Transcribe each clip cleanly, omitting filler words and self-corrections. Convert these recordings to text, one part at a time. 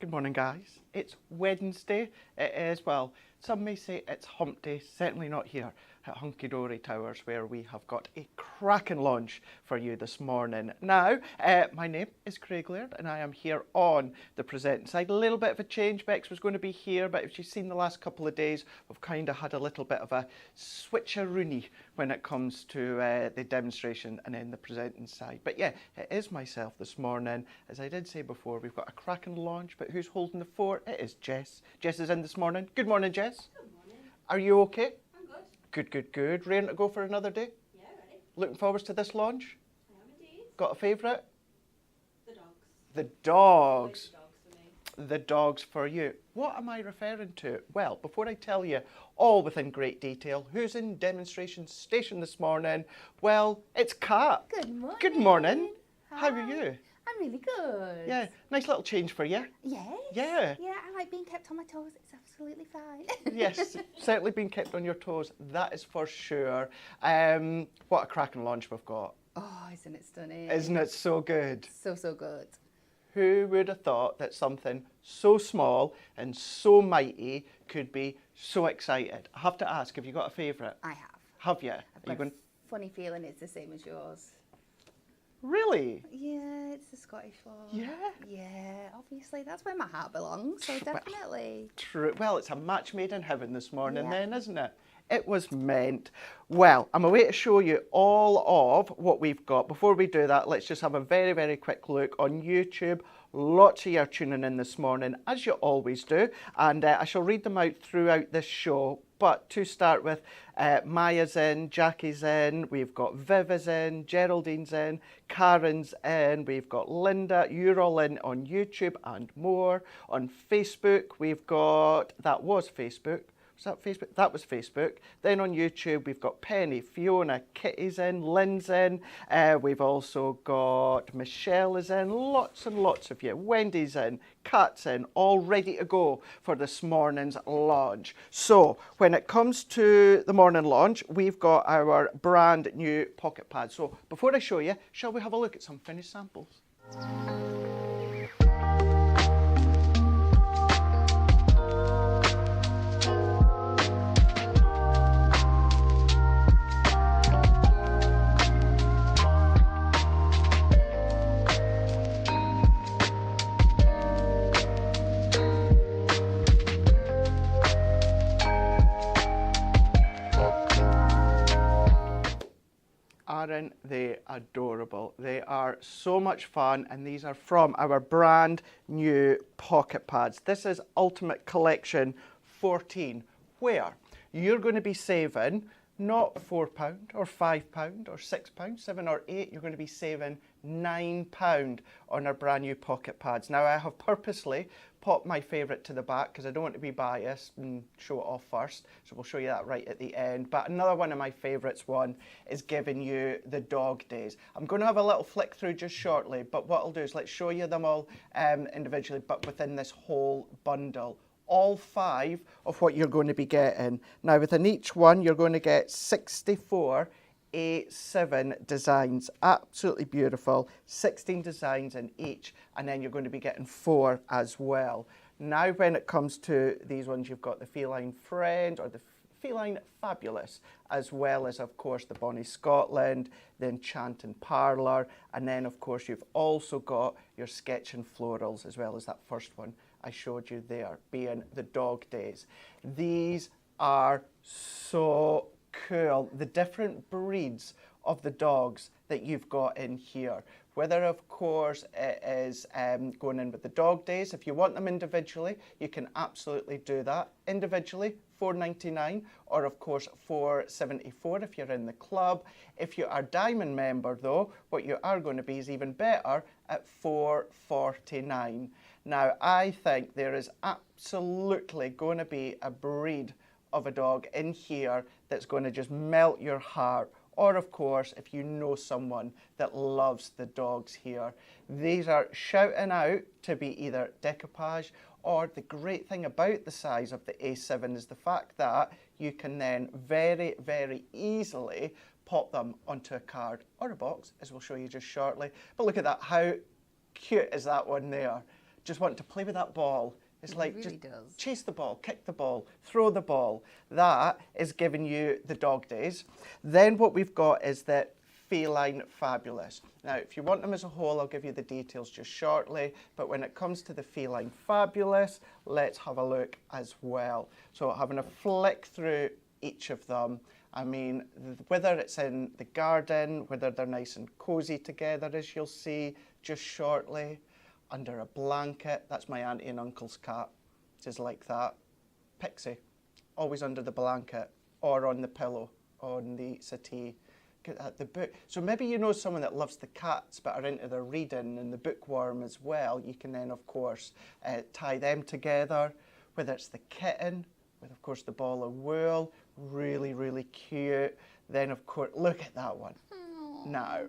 Good morning, guys. It's Wednesday. It is, well, some may say it's hump day, certainly not here at Hunky Dory Towers, where we have got a cracking launch for you this morning. Now, my name is Craig Laird, and I am here on the presenting side. A little bit of a change. Bex was going to be here, but if you've seen the last couple of days, we've kind of had a little bit of a switcheroony when it comes to the demonstration and then the presenting side. But yeah, it is myself this morning. As I did say before, we've got a cracking launch, but who's holding the fort? It is Jess. Jess is in this morning. Good morning, Jess. Good morning. Are you okay? I'm good. Good, good, good. Ready to go for another day? Yeah, ready. Looking forward to this launch? I am indeed. Got a favourite? The dogs. The Always dogs. the dogs for me. The dogs for you. What am I referring to? Well, before I tell you all within great detail who's in demonstration station this morning, well, it's Kat. Good morning. Good morning. How are Hi. you? I'm really good. Yeah, nice little change for you. Yes. Yeah. Yeah, I like being kept on my toes. It's absolutely fine. Yes, certainly been kept on your toes, that is for sure. What a cracking launch we've got. Oh, isn't it stunning? Isn't it so good? So, so good. Who would have thought that something so small and so mighty could be so excited? I have to ask, have you got a favourite? I have. Have you? I've got a funny feeling it's the same as yours. Really? Yeah, it's the Scottish one. Yeah? Yeah, obviously. That's where my heart belongs, so definitely. True. Well, it's a match made in heaven this morning Yeah. then, isn't it? It was meant. Well, I'm away to show you all of what we've got. Before we do that, let's just have a very, very quick look on YouTube. Lots of you are tuning in this morning, as you always do, and I shall read them out throughout this show. But to start with, Maya's in, Jackie's in, we've got Viv is in, Geraldine's in, Karen's in, we've got Linda, you're all in on YouTube and more. On Facebook, we've got, that was Facebook. Was that Facebook? That was Facebook. Then on YouTube, we've got Penny, Fiona, Kitty's in, Lynn's in. We've also got Michelle is in, lots and lots of you. Wendy's in, Kat's in, all ready to go for this morning's launch. So when it comes to the morning launch, we've got our brand new pocket pads. So before I show you, shall we have a look at some finished samples? Aren't they adorable? They are so much fun, and these are from our brand new pocket pads. This is Ultimate Collection 14, where you're going to be saving not £4 or £5 or £6, £7 or £8, you're going to be saving £9 on our brand new pocket pads. Now, I have purposely popped my favourite to the back because I don't want to be biased and show it off first, so we'll show you that right at the end. But another one of my favourites is giving you the dog days. I'm going to have a little flick through just shortly, but what I'll do is let's show you them all individually, but within this whole bundle. All 5 of what you're going to be getting. Now, within each one, you're going to get 64 A7 designs. Absolutely beautiful. 16 designs in each, and then you're going to be getting 4 as well. Now, when it comes to these ones, you've got the Feline Friend or the Feline Fabulous, as well as, of course, the Bonnie Scotalnd, the Enchanting Parlour, and then, of course, you've also got your Sketching Florals, as well as that first one I showed you there, being the dog days. These are so cool. The different breeds of the dogs that you've got in here. Whether, of course, it is going in with the dog days. If you want them individually, you can absolutely do that. Individually, $4.99, or of course $4.74 if you're in the club. If you are Diamond member though, what you are going to be is even better at $4.49. Now, I think there is absolutely going to be a breed of a dog in here that's going to just melt your heart. Or, of course, if you know someone that loves the dogs here. These are shouting out to be either decoupage, or the great thing about the size of the A7 is the fact that you can then very, very easily pop them onto a card or a box, as we'll show you just shortly. But look at that, how cute is that one there? just want to play with that ball. It's It like really just does. chase the ball, kick the ball, throw the ball. That is giving you the dog days. Then what we've got is the feline fabulous. Now, if you want them as a whole, I'll give you the details just shortly. But when it comes to the feline fabulous, let's have a look as well. So having a flick through each of them. I mean, whether it's in the garden, whether they're nice and cozy together, as you'll see just shortly, under a blanket. That's my auntie and uncle's cat, just like that. Pixie, always under the blanket or on the pillow, on the settee. Get at the book. So maybe you know someone that loves the cats but are into their reading and the bookworm as well. You can then, of course, tie them together, whether it's the kitten, with, of course, the ball of wool. Really, really cute. Then, of course, look at that one. Aww. Now,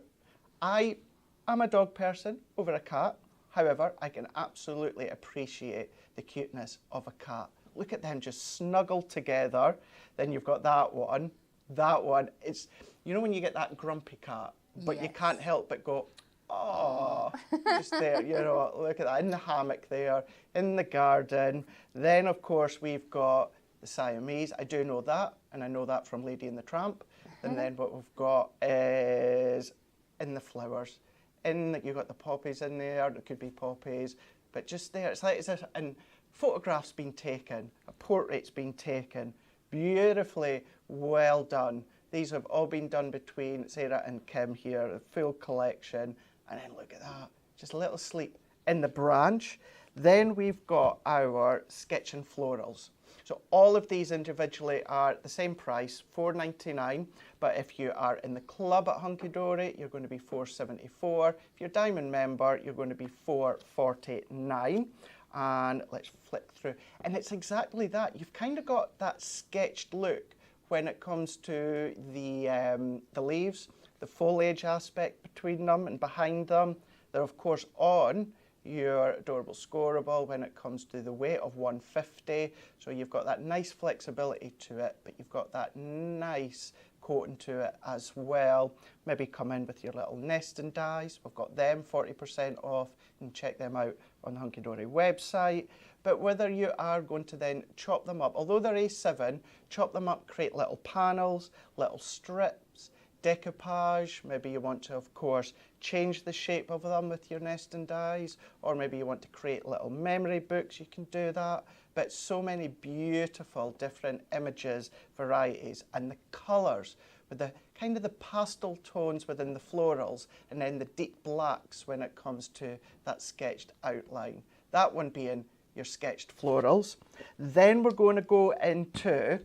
I'm a dog person over a cat. However, I can absolutely appreciate the cuteness of a cat. Look at them just snuggled together. Then you've got that one. That one, it's, you know when you get that grumpy cat, but you Yes. can't help but go, oh, just there, you know, look at that, in the hammock there, in the garden. Then, of course, we've got the Siamese. I do know that, and I know that from Lady and the Tramp. And then what we've got is in the flowers. You've got the poppies in there, there could be poppies, but just there, it's like, and photographs been taken, a portrait's been taken, beautifully well done. These have all been done between Sarah and Kim here, a full collection, and then look at that, just a little sleep in the branch. Then we've got our Sketch and Florals. So all of these individually are the same price, $4.99, but if you are in the club at Hunky Dory, you're going to be $4.74. If you're a Diamond member, you're going to be $4.49. And let's flick through. And it's exactly that. You've kind of got that sketched look when it comes to the leaves, the foliage aspect between them and behind them. They're, of course, on your adorable scoreable when it comes to the weight of 150. So you've got that nice flexibility to it, but you've got that nice coating to it as well. Maybe come in with your little nest and dies. We've got them 40% off. You can check them out on the Hunky Dory website. But whether you are going to then chop them up, although they're A7, chop them up, create little panels, little strips, decoupage. Maybe you want to, of course, change the shape of them with your nest and dies, or maybe you want to create little memory books, you can do that. But so many beautiful different images, varieties, and the colours with the kind of the pastel tones within the florals, and then the deep blacks when it comes to that sketched outline. That one being your sketched florals. Then we're going to go into,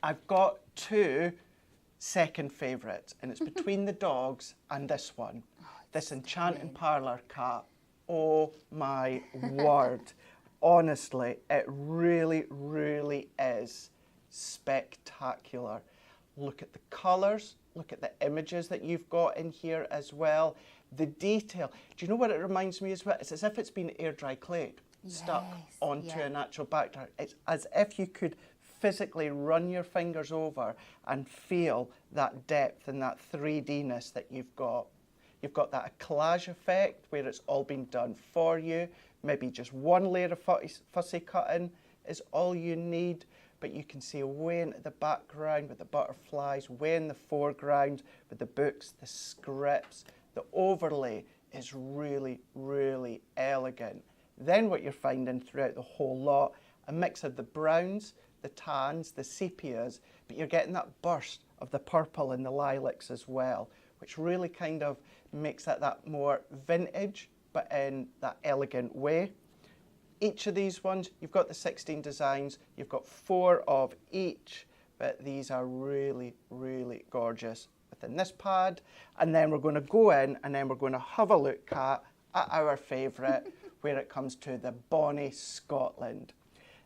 I've got two second favourites, and it's between the dogs and this one, this Enchanting Parlour cat. Oh my word. Honestly, it really, really is spectacular. Look at the colours, look at the images that you've got in here as well. The detail. Do you know what it reminds me as well? It's as if it's been air dry clayed, stuck onto a natural background. It's as if you could physically run your fingers over and feel that depth and that 3D-ness that you've got. You've got that collage effect where it's all been done for you. Maybe just one layer of fussy cutting is all you need, but you can see way into the background with the butterflies, way in the foreground with the books, the scripts. The overlay is really, really elegant. Then what you're finding throughout the whole lot, a mix of the browns, the tans, the sepias, but you're getting that burst of the purple and the lilacs as well, which really kind of makes that more vintage, but in that elegant way. Each of these ones, you've got the 16 designs, you've got 4 of each, but these are really, really gorgeous within this pad. And then we're going to go in and then we're going to have a look at our favourite, where it comes to the Bonnie Scotalnd.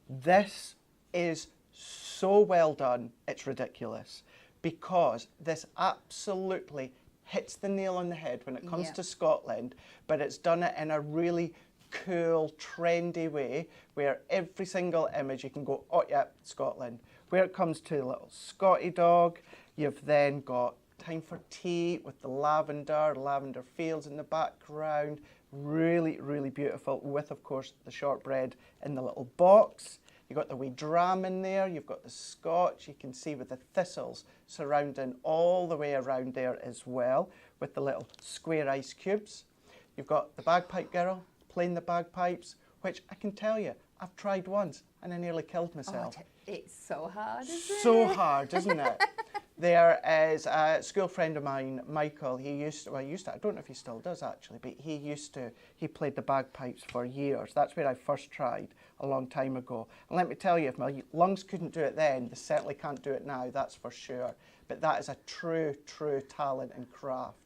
This is so well done, it's ridiculous, because this absolutely hits the nail on the head when it comes to Scotland, but it's done it in a really cool, trendy way, where every single image you can go, oh yeah, Scotland. Where it comes to the little Scotty dog, you've then got time for tea with the lavender fields in the background. Really, really beautiful with, of course, the shortbread in the little box. You've got the wee dram in there. You've got the scotch. You can see with the thistles surrounding all the way around there as well with the little square ice cubes. You've got the bagpipe girl playing the bagpipes, which I can tell you, I've tried once and I nearly killed myself. Oh, it's so hard, isn't it? So hard, isn't it? There is a school friend of mine, Michael. He used to, I don't know if he still does actually, but he played the bagpipes for years. That's where I first tried a long time ago. And let me tell you, if my lungs couldn't do it then, they certainly can't do it now, that's for sure. But that is a true, true talent and craft.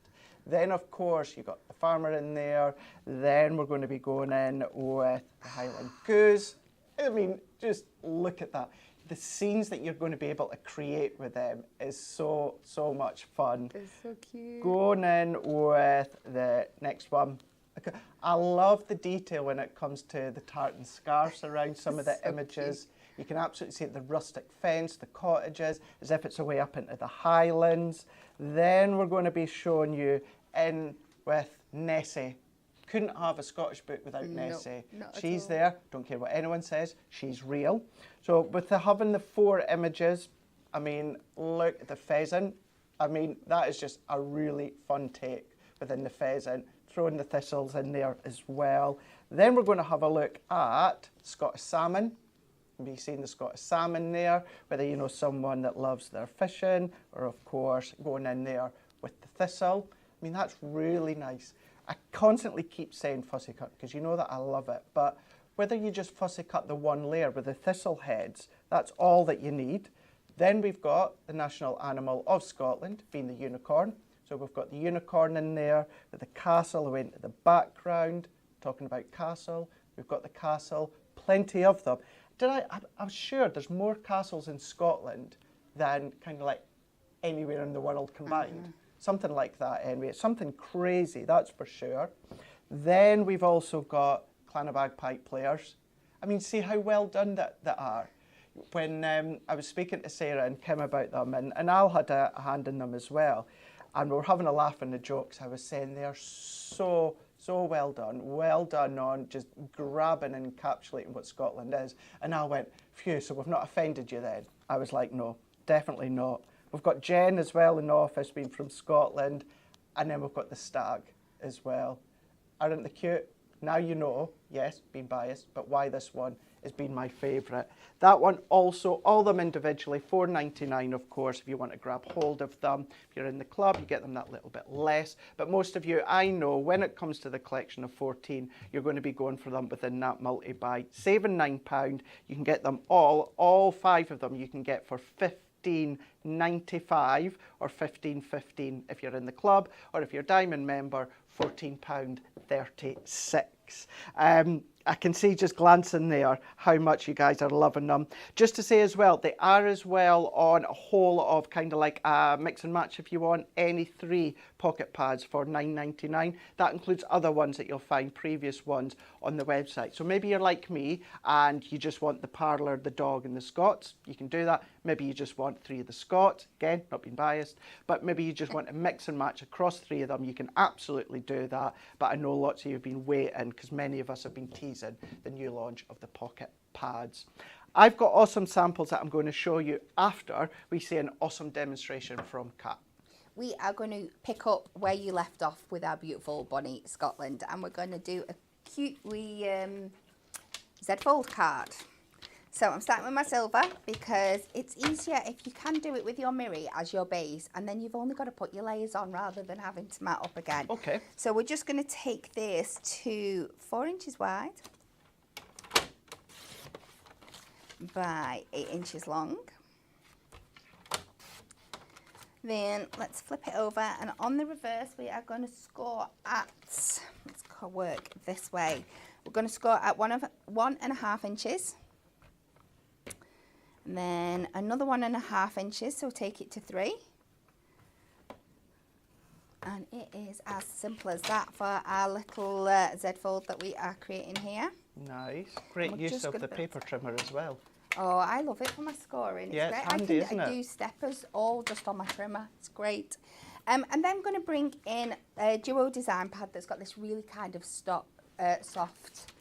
Then, of course, you've got the farmer in there. Then we're going to be going in with the Highland Goose. I mean, just look at that. The scenes that you're going to be able to create with them is so, so much fun. It's so cute. Going in with the next one. I love the detail when it comes to the tartan scarves around some of the images. Cute. You can absolutely see the rustic fence, the cottages, as if it's away up into the Highlands. Then we're going to be showing you in with Nessie. Couldn't have a Scottish book without Nessie. She's there, don't care what anyone says, she's real. So with having the 4 images, I mean, look at the pheasant. I mean, that is just a really fun take within the pheasant, throwing the thistles in there as well. Then we're going to have a look at Scottish salmon. You'll be seeing the Scottish salmon there, whether you know someone that loves their fishing, or of course going in there with the thistle. I mean, that's really nice. I constantly keep saying fussy cut because you know that I love it, but whether you just fussy cut the one layer with the thistle heads, that's all that you need. Then we've got the national animal of Scotland, being the unicorn. So we've got the unicorn in there with the castle away into the background, talking about castle. We've got the castle, plenty of them. I'm sure there's more castles in Scotland than kind of like anywhere in the world combined. Something like that anyway. It's something crazy, that's for sure. Then we've also got clan of bagpipe players. I mean, see how well done that are. When I was speaking to Sarah and Kim about them, and Al had a hand in them as well, and we were having a laugh in the jokes, I was saying they are so well done on just grabbing and encapsulating what Scotland is. And Al went, phew, so we've not offended you then? I was like, no, definitely not. We've got Jen as well in the office, being from Scotland, and then we've got the stag as well. Aren't they cute? Now you know, yes, being biased, but why this one has been my favourite. That one also, all them individually, $4.99 of course, if you want to grab hold of them. If you're in the club, you get them that little bit less. But most of you, I know, when it comes to the collection of 14, you're going to be going for them within that multi-buy. Saving £9, you can get them all 5 of them you can get for $15.95 or $15.15 if you're in the club, or if you're a diamond member, £14.36. I can see just glancing there how much you guys are loving them. Just to say as well, they are as well on a whole of kind of like a mix and match if you want, any 3 pocket pads for $9.99. That includes other ones that you'll find, previous ones on the website. So maybe you're like me and you just want the Parlour, the dog and the Scots. You can do that. Maybe you just want 3 of the Scots. Again, not being biased, but maybe you just want to mix and match across 3 of them. You can absolutely do that. But I know lots of you have been waiting because many of us have been teasing the new launch of the pocket pads. I've got awesome samples that I'm going to show you after we see an awesome demonstration from Kat. We are going to pick up where you left off with our beautiful Bonnie Scotalnd, and we're going to do a cute wee Z-fold card. So I'm starting with my silver because it's easier if you can do it with your mirror as your base, and then you've only got to put your layers on rather than having to mat up again. Okay. So we're just going to take this to 4 inches wide by 8 inches long. Then let's flip it over, and on the reverse we are going to score at, let's work this way. We're going to score at 1.5 inches. And then another 1.5 inches, so take it to 3. And it is as simple as that for our little Z-fold that we are creating here. Nice. Great use of the paper trimmer as well. Oh, I love it for my scoring. Yeah, it's great. it's handy, isn't I it? do steppers all just on my trimmer. It's great. And then I'm going to bring in a Duo design pad that's got this really kind of soft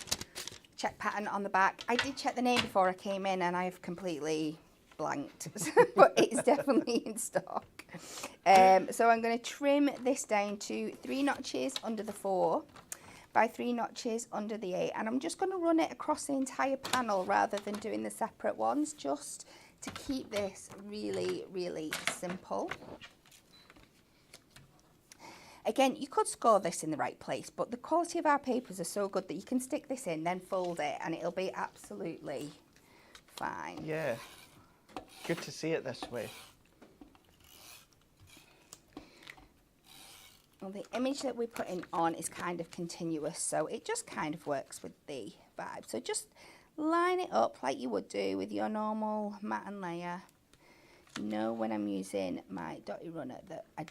check pattern on the back. I did check the name before I came in and I've completely blanked, but it's definitely in stock. So I'm going to trim this down to 3 notches under the 4 by 3 notches under the 8, and I'm just going to run it across the entire panel rather than doing the separate ones, just to keep this really, really simple. Again, you could score this in the right place, but the quality of our papers are so good that you can stick this in, then fold it, and it'll be absolutely fine. Yeah, good to see it this way. Well, the image that we're putting on is kind of continuous, so it just kind of works with the vibe. So just line it up like you would do with your normal mat and layer. You know when I'm using my dotty runner that I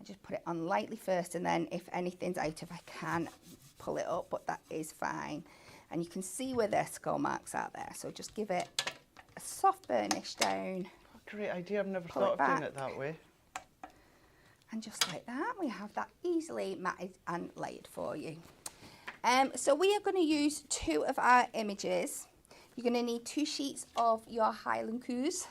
just put it on lightly first, and then if anything's out, if I can pull it up, but that is fine. And you can see where their skull marks are there, so just give it a soft burnish down. Great idea, I've never Pull thought it of back. doing it that way. And just like that, we have that easily matted and layered for you. So we are going to use 2 of our images. You're going to need 2 sheets of your Highland Coos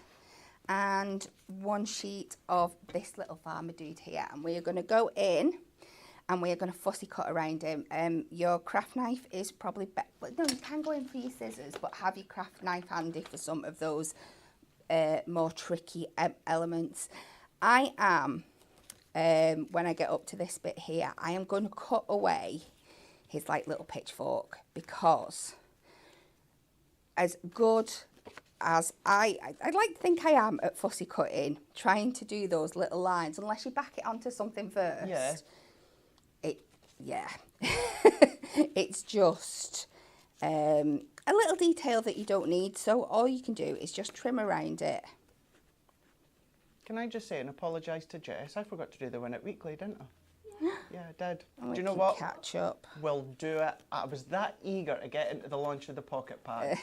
and 1 sheet of this little farmer dude here. And we are going to go in and we are going to fussy cut around him. Your craft knife is probably better. No, you can go in for your scissors, but have your craft knife handy for some of those more tricky elements. I am... when I get up to this bit here, I am going to cut away his like little pitchfork, because as good as I like to think I am at fussy cutting, trying to do those little lines, unless you back it onto something first, it's just a little detail that you don't need. So all you can do is just trim around it. Can I just say and apologise to Jess? I forgot to do the Win It Weekly, didn't I? Yeah, I did. And Do you know we can what? catch up. We'll do it. I was that eager to get into the launch of the pocket pads.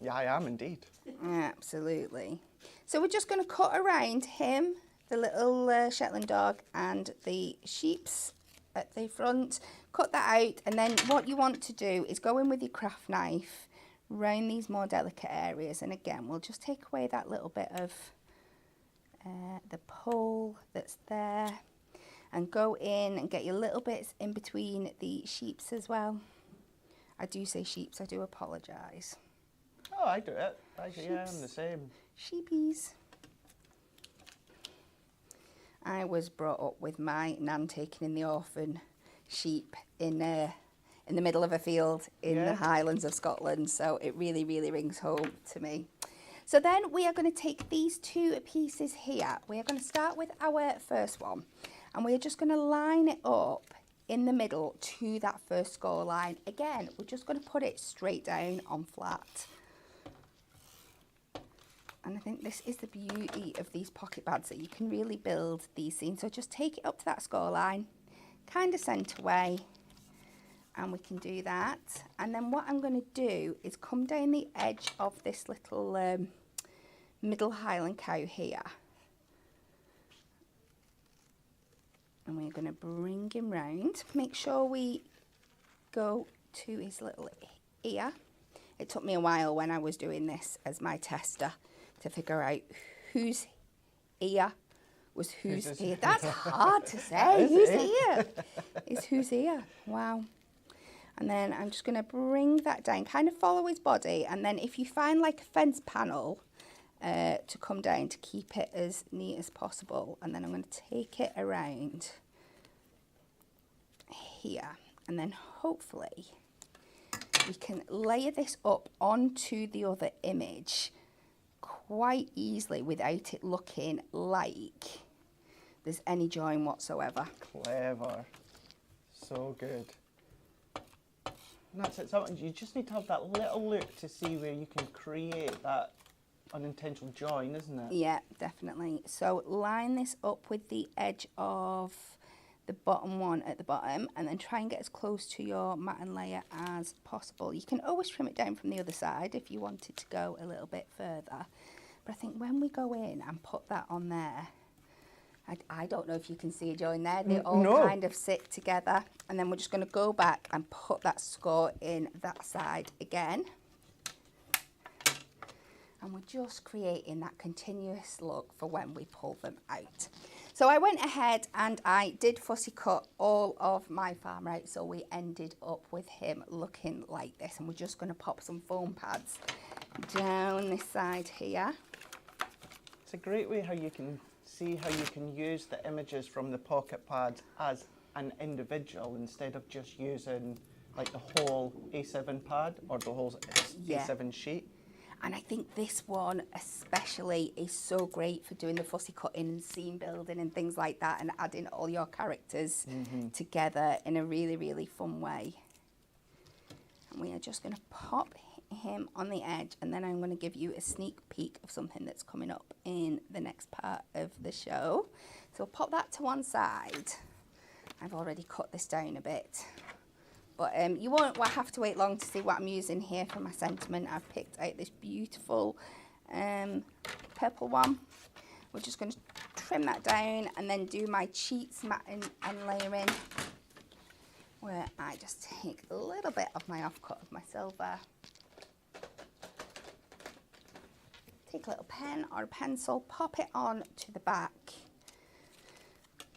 Yeah, I am indeed. Absolutely. So we're just going to cut around him, the little Shetland dog, and the sheeps at the front. Cut that out, and then what you want to do is go in with your craft knife round these more delicate areas, and again we'll just take away that little bit of the pole that's there, and go in and get your little bits in between the sheeps as well. I do say sheeps, I do apologise. Oh, I do it. Yeah, I'm the same. Sheepies. I was brought up with my nan taking in the orphan sheep in the middle of a field in the Highlands of Scotland, so it really, really rings home to me. So then we are going to take these 2 pieces here. We are going to start with our first one, and we are just going to line it up in the middle to that first score line. Again, we're just going to put it straight down on flat. And I think this is the beauty of these pocket pads, that you can really build these scenes. So just take it up to that score line, kind of centre way, and we can do that. And then what I'm going to do is come down the edge of this little middle Highland cow here, and we're going to bring him round. Make sure we go to his little ear. It took me a while when I was doing this as my tester to figure out whose ear was whose ear. That's hard to say. Whose ear is whose ear? Wow. And then I'm just going to bring that down, kind of follow his body, and then if you find like a fence panel to come down to keep it as neat as possible, and then I'm going to take it around here, and then hopefully we can layer this up onto the other image quite easily without it looking like there's any join whatsoever. Clever. So good. And that's it. Sometimes you just need to have that little look to see where you can create that unintentional join, isn't it? Yeah, definitely. So line this up with the edge of the bottom one at the bottom, and then try and get as close to your mat and layer as possible. You can always trim it down from the other side if you wanted to go a little bit further, But I think when we go in and put that on there, I don't know if you can see a join there. They all no. kind of sit together. And then we're just going to go back and put that score in that side again. And we're just creating that continuous look for when we pull them out. So I went ahead and I did fussy cut all of my farmer out, so we ended up with him looking like this. And we're just going to pop some foam pads down this side here. It's a great way how you can see how you can use the images from the pocket pads as an individual instead of just using like the whole A7 pad or the whole A7 sheet. And I think this one especially is so great for doing the fussy cutting and scene building and things like that, and adding all your characters together in a really, really fun way. And we are just going to pop him on the edge, and then I'm going to give you a sneak peek of something that's coming up in the next part of the show. So pop that to one side. I've already cut this down a bit. But you won't have to wait long to see what I'm using here for my sentiment. I've picked out this beautiful purple one. We're just going to trim that down and then do my cheats matting and layering, where I just take a little bit of my offcut of my silver. Take a little pen or a pencil, pop it on to the back.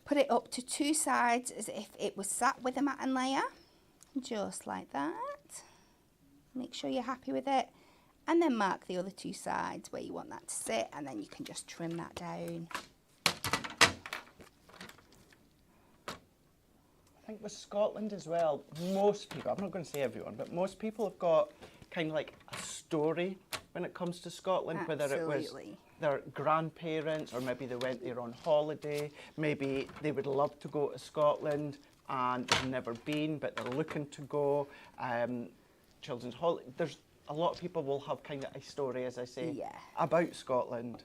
Put it up to two sides as if it was sat with a matte and layer. Just like that. Make sure you're happy with it, and then mark the other two sides where you want that to sit, and then you can just trim that down. I think with Scotland as well, most people, I'm not going to say everyone, but most people have got kind of like a story when it comes to Scotland, whether it was their grandparents or maybe they went there on holiday, maybe they would love to go to Scotland and they've never been, but they're looking to go. Children's holiday. There's a lot of people will have kind of a story, as I say, about Scotland.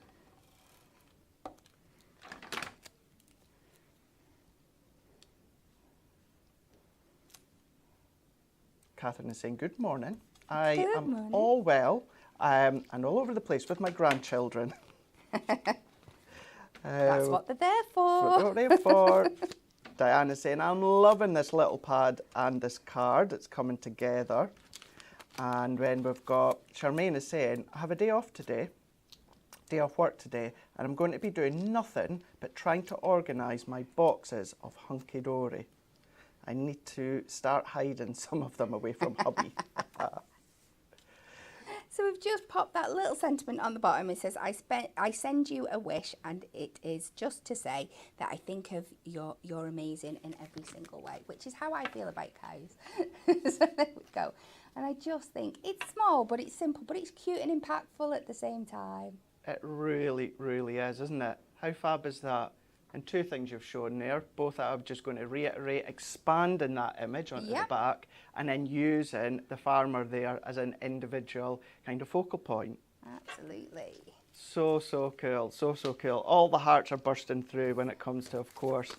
Catherine is saying, good morning. I am all well and all over the place with my grandchildren. That's what they're there for. That's what they're there for. Diana's saying, I'm loving this little pad and this card. It's coming together. And then we've got Charmaine is saying, I have a day off today, day off work today, and I'm going to be doing nothing but trying to organise my boxes of hunky-dory. I need to start hiding some of them away from hubby. So we've just popped that little sentiment on the bottom. It says, I send you a wish, and it is just to say that I think of you're amazing in every single way, which is how I feel about cows. So there we go. And I just think it's small, but it's simple, but it's cute and impactful at the same time. It really, really is, isn't it? How fab is that? And two things you've shown there, both that I'm just going to reiterate, expanding that image onto the back and then using the farmer there as an individual kind of focal point. Absolutely. So cool, so cool. All the hearts are bursting through when it comes to, of course,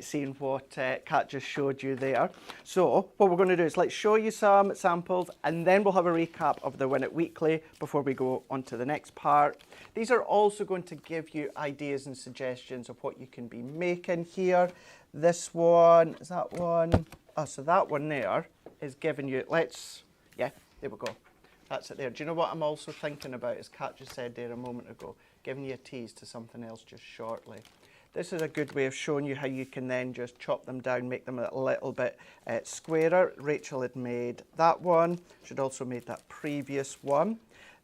seeing what Kat just showed you there. So what we're going to do is let's show you some samples and then we'll have a recap of the Win It Weekly before we go on to the next part. These are also going to give you ideas and suggestions of what you can be making here. This one, is that one? Oh, so that one there is giving you, there we go. That's it there. Do you know what I'm also thinking about, as Kat just said there a moment ago, giving you a tease to something else just shortly. This is a good way of showing you how you can then just chop them down, make them a little bit squarer. Rachel had made that one. She'd also made that previous one.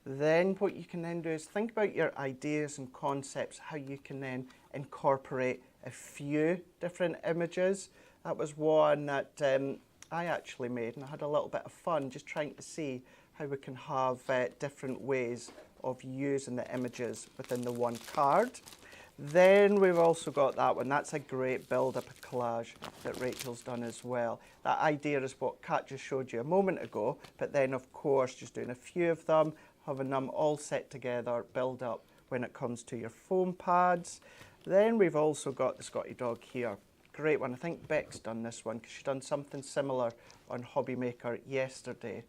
Then what you can then do is think about your ideas and concepts, how you can then incorporate a few different images. That was one that I actually made, and I had a little bit of fun just trying to see how we can have different ways of using the images within the one card. Then we've also got that one. That's a great build-up collage that Rachel's done as well. That idea is what Kat just showed you a moment ago, but then of course just doing a few of them, having them all set together, build up when it comes to your foam pads. Then we've also got the Scotty dog here. Great one. I think Beck's done this one because she's done something similar on Hobby Maker yesterday.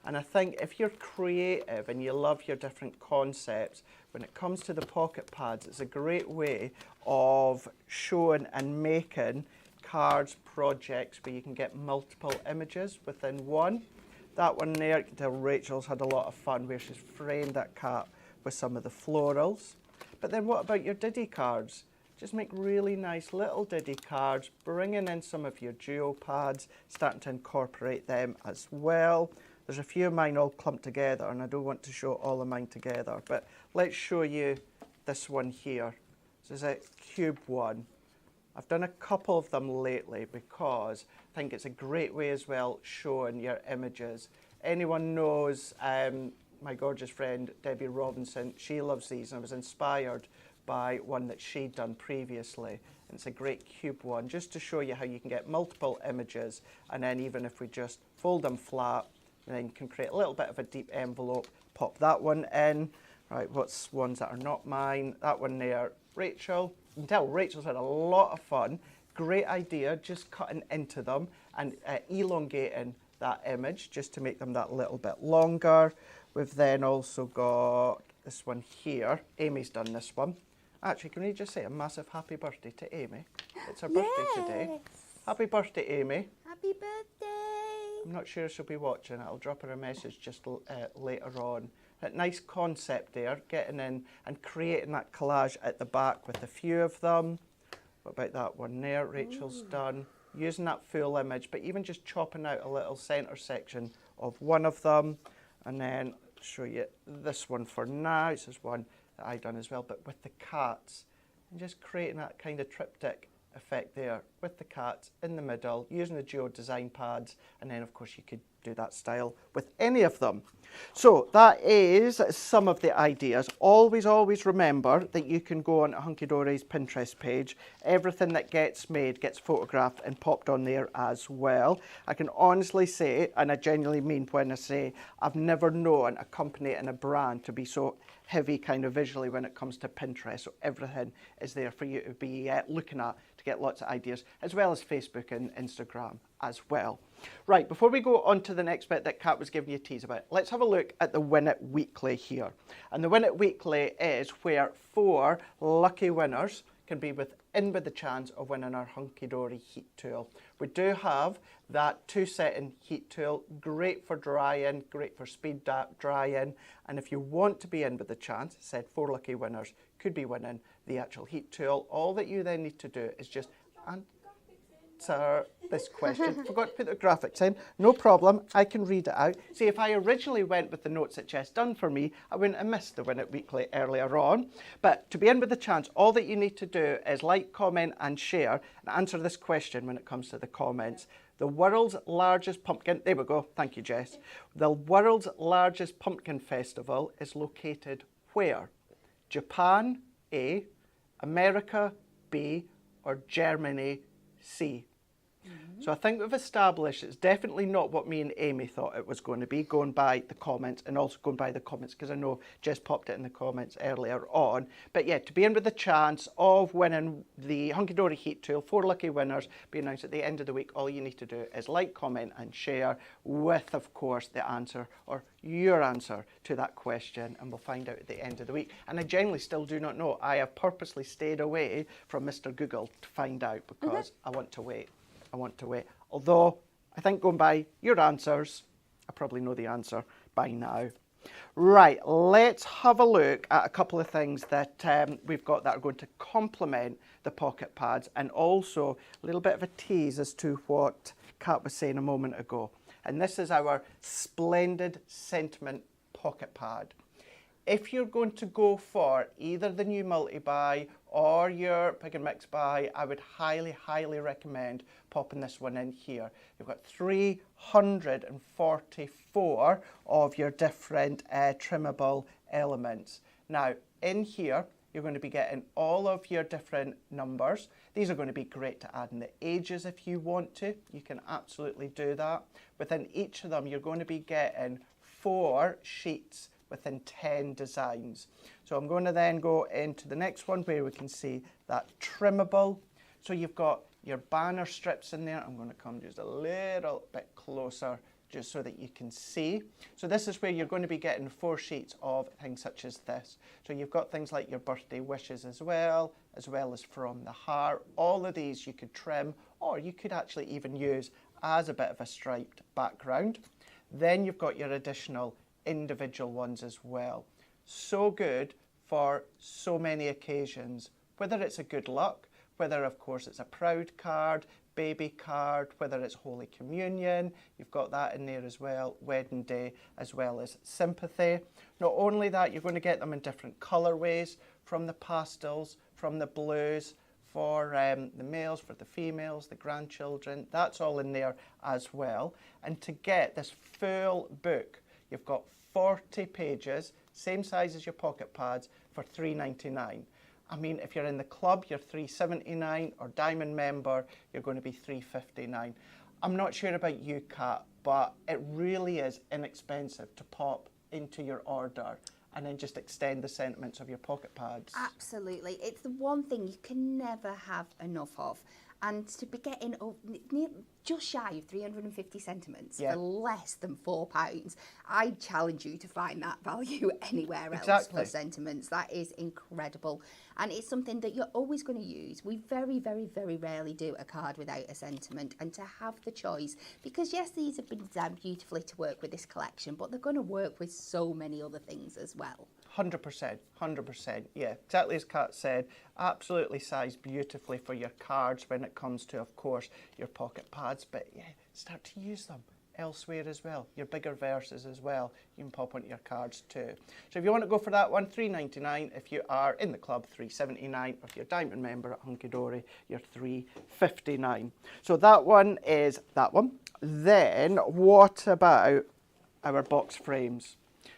And I think if you're creative and you love your different concepts, when it comes to the pocket pads, it's a great way of showing and making cards, projects where you can get multiple images within one. That one there, you can tell Rachel's had a lot of fun where she's framed that cat with some of the florals. But then what about your Diddy cards? Just make really nice little Diddy cards, bringing in some of your duo pads, starting to incorporate them as well. There's a few of mine all clumped together, and I don't want to show all of mine together, but let's show you this one here. This is a cube one. I've done a couple of them lately because I think it's a great way as well showing your images. Anyone knows my gorgeous friend Debbie Robinson, she loves these, and I was inspired by one that she'd done previously. And it's a great cube one, just to show you how you can get multiple images, and then even if we just fold them flat, then you can create a little bit of a deep envelope, pop that one in. Right, what's ones that are not mine? That one there, Rachel. You can tell Rachel's had a lot of fun. Great idea, just cutting into them and elongating that image just to make them that little bit longer. We've then also got this one here. Amy's done this one. Actually, can we just say a massive happy birthday to Amy? It's her birthday today. Happy birthday, Amy. Happy birthday. I'm not sure she'll be watching. I'll drop her a message just later on. That nice concept there, getting in and creating that collage at the back with a few of them. What about that one there? Rachel's done. Using that full image, but even just chopping out a little centre section of one of them. And then I'll show you this one for now. This is one that I've done as well, but with the cats. And just creating that kind of triptych effect there with the cats in the middle, using the Geo design pads, and then of course you could do that style with any of them. So that is some of the ideas. Always remember that you can go on Hunky Dory's Pinterest page. Everything that gets made gets photographed and popped on there as well. I can honestly say, and I genuinely mean when I say, I've never known a company and a brand to be so heavy kind of visually when it comes to Pinterest. So everything is there for you to be looking at to get lots of ideas, as well as Facebook and Instagram as well. Right, before we go on to the next bit that Kat was giving you a tease about, let's have a look at the Win It Weekly here. And the Win It Weekly is where 4 lucky winners can be in with the chance of winning our Hunky Dory heat tool. We do have that 2-setting heat tool, great for drying, great for speed drying, and if you want to be in with the chance, said 4 lucky winners could be winning the actual heat tool. All that you then need to do is just answer this question. Forgot to put the graphics in. No problem, I can read it out. See, if I originally went with the notes that Jess done for me, I wouldn't have missed the Win It Weekly earlier on. But to be in with the chance, all that you need to do is like, comment and share and answer this question when it comes to the comments. The world's largest pumpkin, there we go, thank you Jess. The world's largest pumpkin festival is located where? Japan, A, America, B, or Germany, C. So I think we've established it's definitely not what me and Amy thought it was going to be, going by the comments and also going by the comments, because I know Jess popped it in the comments earlier on. But yeah, to be in with the chance of winning the Hunky Dory Heat Tool, 4 lucky winners be announced at the end of the week. All you need to do is like, comment and share with, of course, the answer or your answer to that question, and we'll find out at the end of the week. And I genuinely still do not know. I have purposely stayed away from Mr. Google to find out because I want to wait. I want to wait. Although, I think going by your answers, I probably know the answer by now. Right, let's have a look at a couple of things that we've got that are going to complement the pocket pads, and also a little bit of a tease as to what Kat was saying a moment ago. And this is our splendid sentiment pocket pad. If you're going to go for either the new multi-buy or your pick and mix buy, I would highly recommend popping this one in here. You've got 344 of your different trimmable elements. Now, in here, you're going to be getting all of your different numbers. These are going to be great to add in the ages if you want to. You can absolutely do that. Within each of them, you're going to be getting 4 sheets within 10 designs. So I'm going to then go into the next one where we can see that trimmable. So you've got your banner strips in there. I'm going to come just a little bit closer just so that you can see. So this is where you're going to be getting 4 sheets of things such as this. So you've got things like your birthday wishes as well as from the heart. All of these you could trim, or you could actually even use as a bit of a striped background. Then you've got your additional individual ones as well. So good for so many occasions, whether it's a good luck, whether of course it's a proud card, baby card, whether it's Holy Communion, you've got that in there as well, wedding day, as well as sympathy. Not only that, you're going to get them in different colourways, from the pastels, from the blues, for the males, for the females, the grandchildren, that's all in there as well. And to get this full book, you've got 40 pages, same size as your pocket pads, for $3.99. I mean, if you're in the club, you're $3.79, or Diamond member, you're going to be $3.59. I'm not sure about you, Kat, but it really is inexpensive to pop into your order and then just extend the sentiments of your pocket pads. Absolutely. It's the one thing you can never have enough of. And to be getting just shy of 350 sentiments for less than £4, I challenge you to find that value anywhere else for sentiments. That is incredible. And it's something that you're always going to use. We very, very, very rarely do a card without a sentiment. And to have the choice, because yes, these have been designed beautifully to work with this collection, but they're going to work with so many other things as well. 100%, 100%, yeah, exactly as Kat said, absolutely sized beautifully for your cards when it comes to, of course, your pocket pads, but yeah, start to use them elsewhere as well, your bigger verses as well, you can pop onto your cards too. So if you want to go for that one, $3.99, if you are in the club, $3.79, or if you're a Diamond member at Hunky Dory, you're $3.59. So that one is that one. Then what about our box frames?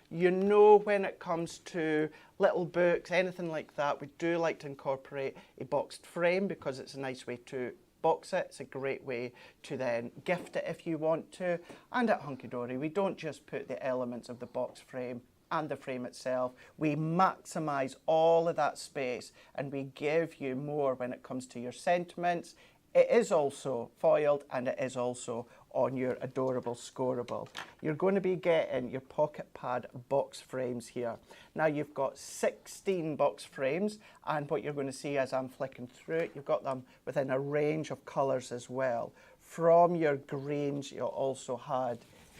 You know, when it comes to little books, anything like that, we do like to incorporate a boxed frame because it's a nice way to box it. It's a great way to then gift it if you want to. And at Hunky Dory, we don't just put the elements of the box frame and the frame itself. We maximise all of that space and we give you more when it comes to your sentiments. It is also foiled and it is also on your adorable scoreable. You're going to be getting your pocket pad box frames here. Now you've got 16 box frames, and what you're going to see as I'm flicking through it, you've got them within a range of colours as well. From your greens, you also had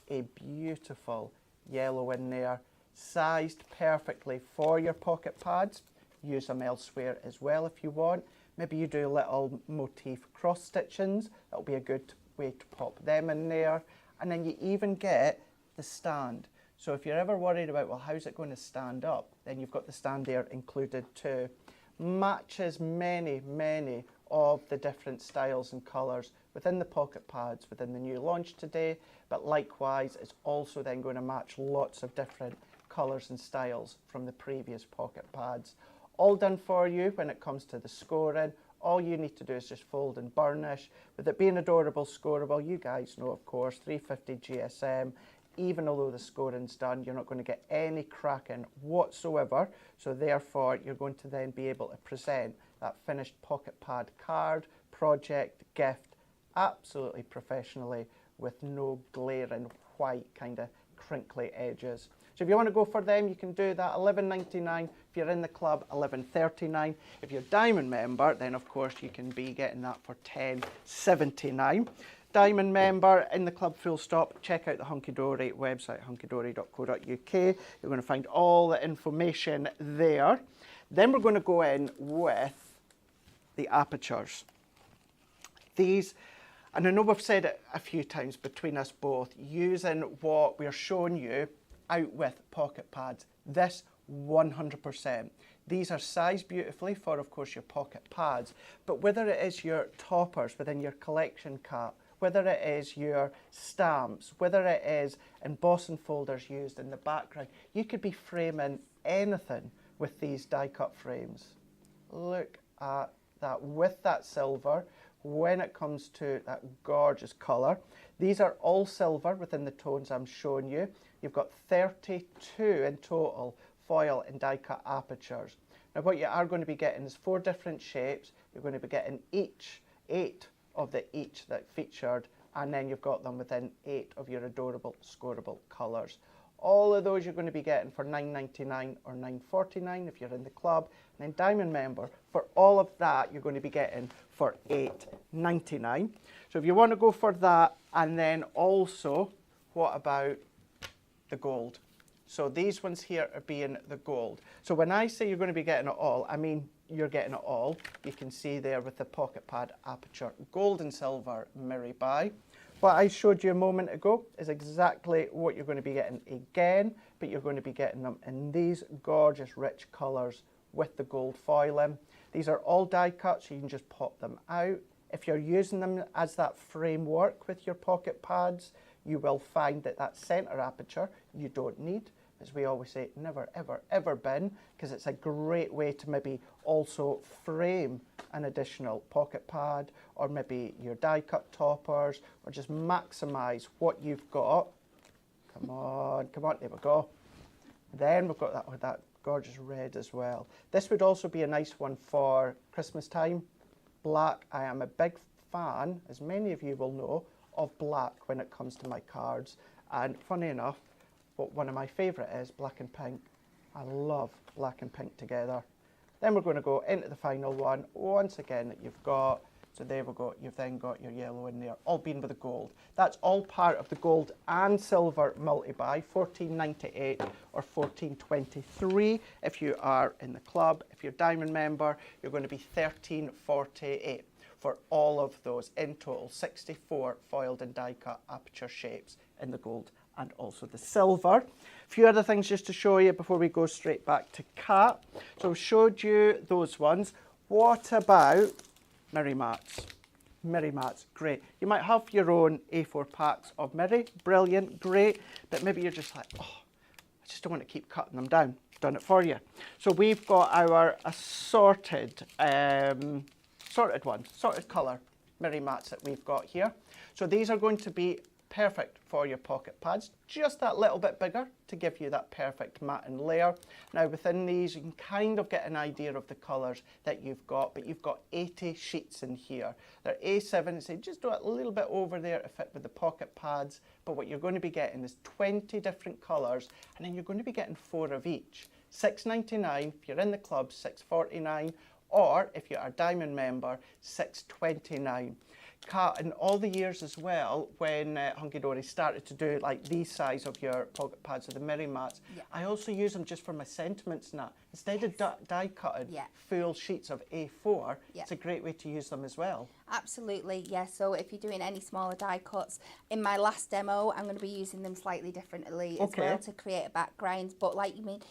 a beautiful yellow in there, sized perfectly for your pocket pads. Use them elsewhere as well if you want. Maybe you do little motif cross stitchings. That'll be a good way to pop them in there. And then you even get the stand. So if you're ever worried about, well, how's it going to stand up? Then you've got the stand there included too. Matches many, many of the different styles and colours within the pocket pads within the new launch today. But likewise, it's also then going to match lots of different colours and styles from the previous pocket pads. All done for you when it comes to the scoring. All you need to do is just fold and burnish. With it being adorable scoreable, you guys know, of course, 350 GSM. Even although the scoring's done, you're not going to get any cracking whatsoever. So therefore, you're going to then be able to present that finished pocket pad card, project, gift, absolutely professionally with no glaring white kind of crinkly edges. So if you want to go for them, you can do that. $11.99. If you're in the club, $11.39. If you're a Diamond member, then of course you can be getting that for $10.79. Diamond member in the club full stop, check out the Hunky Dory website, hunkydory.co.uk. You're going to find all the information there. Then we're going to go in with the apertures. These, and I know we've said it a few times between us both, using what we're showing you out with pocket pads. This 100%. These are sized beautifully for, of course, your pocket pads, but whether it is your toppers within your collection cap, whether it is your stamps, whether it is embossing folders used in the background, you could be framing anything with these die cut frames. Look at that with that silver. When it comes to that gorgeous colour, these are all silver within the tones I'm showing you. You've got 32 in total foil and die cut apertures. Now what you are going to be getting is 4 different shapes. You're going to be getting each 8 of the each that featured and then you've got them within 8 of your adorable, scoreable colours. All of those you're going to be getting for $9.99 or $9.49 if you're in the club. And then Diamond member, for all of that, you're going to be getting for $8.99. So if you want to go for that, and then also, what about the gold? So these ones here are being the gold. So when I say you're going to be getting it all, I mean you're getting it all. You can see there with the pocket pad aperture, gold and silver mirror by. What I showed you a moment ago is exactly what you're going to be getting again, but you're going to be getting them in these gorgeous rich colours with the gold foiling. These are all die cut, so you can just pop them out. If you're using them as that framework with your pocket pads, you will find that that centre aperture you don't need. As we always say, never, ever, ever bin, because it's a great way to maybe also frame an additional pocket pad, or maybe your die cut toppers, or just maximise what you've got. Come on, there we go. Then we've got that gorgeous red as well. This would also be a nice one for Christmas time. Black, I am a big fan, as many of you will know, of black when it comes to my cards. And funny enough, but one of my favourite is black and pink. I love black and pink together. Then we're going to go into the final one, once again, that you've got. So there we go, you've then got your yellow in there, all being with the gold. That's all part of the gold and silver multi-buy, $14.98 or $14.23 if you are in the club. If you're a diamond member, you're going to be $13.48 for all of those. In total, 64 foiled and die cut aperture shapes in the gold and also the silver. A few other things just to show you before we go straight back to Kat. So I've showed you those ones. What about mirror mats? Mirror mats, great. You might have your own A4 packs of mirror, brilliant, great, but maybe you're just like, oh, I just don't want to keep cutting them down. Done it for you. So we've got our assorted colour mirror mats that we've got here. So these are going to be perfect for your pocket pads, just that little bit bigger to give you that perfect matte and layer. Now within these you can kind of get an idea of the colours that you've got, but you've got 80 sheets in here. They're A7, so just do it a little bit over there to fit with the pocket pads, but what you're going to be getting is 20 different colours, and then you're going to be getting 4 of each. $6.99 if you're in the club, $6.49, or if you're a diamond member, $6.29. Kat, in all the years as well, when Hunky Dory started to do like these size of your pocket pads or the mirror mats, I also use them just for my sentiments now. Instead of die cutting full sheets of A4, it's a great way to use them as well. Absolutely, yeah. So if you're doing any smaller die cuts, in my last demo, I'm going to be using them slightly differently as well to create a background. But like you mean,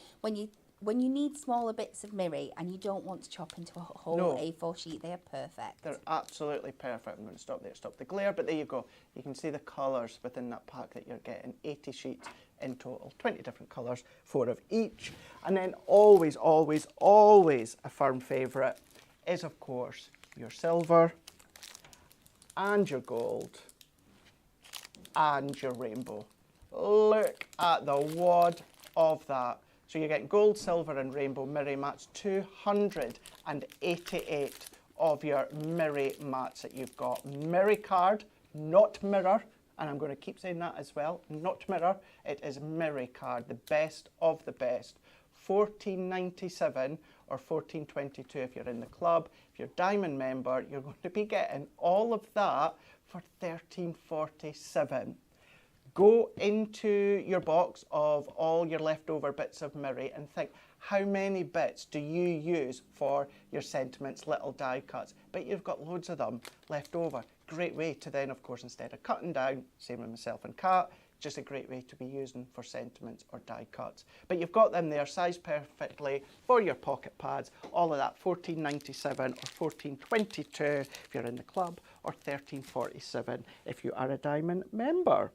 when you need smaller bits of mirror and you don't want to chop into a whole A4 sheet, they are perfect. They're absolutely perfect. I'm going to stop there, stop the glare, but there you go. You can see the colours within that pack that you're getting. 80 sheets in total, 20 different colours, 4 of each. And then always, always, always a firm favourite is, of course, your silver and your gold and your rainbow. Look at the wad of that. So you're getting gold, silver and rainbow mirror mats, 288 of your mirror mats that you've got. Mirror card, not mirror, and I'm going to keep saying that as well, not mirror, it is mirror card, the best of the best. $14.97 or $14.22 if you're in the club. If you're a diamond member, you're going to be getting all of that for $13.47. Go into your box of all your leftover bits of mirror and think, how many bits do you use for your sentiments, little die cuts? But you've got loads of them left over. Great way to then, of course, instead of cutting down, same with myself and Kat, just a great way to be using for sentiments or die cuts. But you've got them there, sized perfectly for your pocket pads. All of that, $14.97 or $14.22 if you're in the club, or $13.47 if you are a diamond member.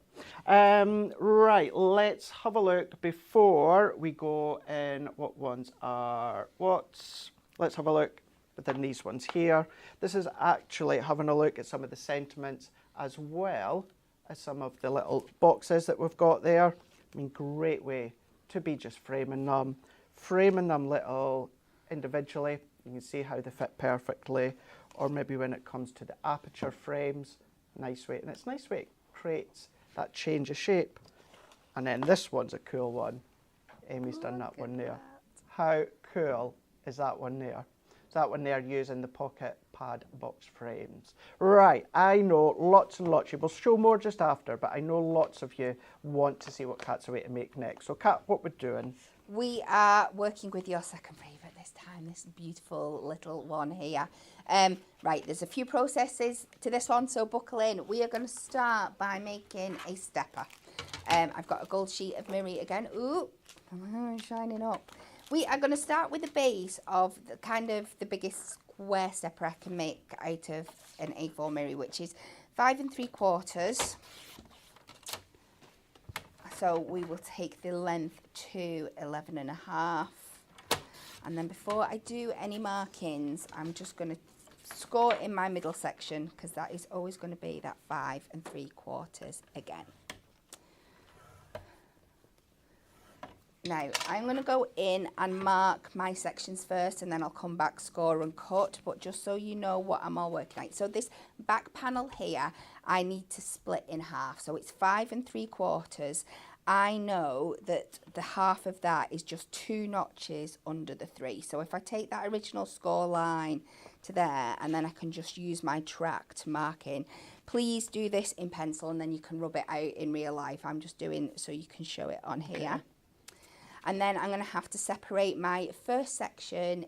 Right, let's have a look before we go in what ones are what. Let's have a look within these ones here. This is actually having a look at some of the sentiments as well as some of the little boxes that we've got there. I mean, great way to be just framing them little individually. You can see how they fit perfectly, or maybe when it comes to the aperture frames nice way. And it's nice way it creates that change of shape. And then this one's a cool one. Amy's done that one there. How cool is that one there? So that one there using the pocket pad box frames. Right, I know lots and lots. We'll show more just after, but I know lots of you want to see what Kat's away to make next. So Kat, what we're doing? We are working with your second favourite this time, this beautiful little one here. Right, there's a few processes to this one, so buckle in. We are going to start by making a stepper. I've got a gold sheet of Miri again. Ooh, shining up. We are going to start with the base of the kind of the biggest square stepper I can make out of an A4 Miri, which is 5 3/4. So we will take the length to 11.5. And then before I do any markings, I'm just going to score in my middle section, because that is always going to be that 5 3/4 again. Now, I'm going to go in and mark my sections first, and then I'll come back, score and cut, but just so you know what I'm all working at. So this back panel here, I need to split in half. So it's 5 3/4. I know that the half of that is just 2 notches under the 3. So if I take that original score line to there, and then I can just use my track to mark in. Please do this in pencil, and then you can rub it out in real life. I'm just doing so you can show it on here. Okay. And then I'm going to have to separate my first section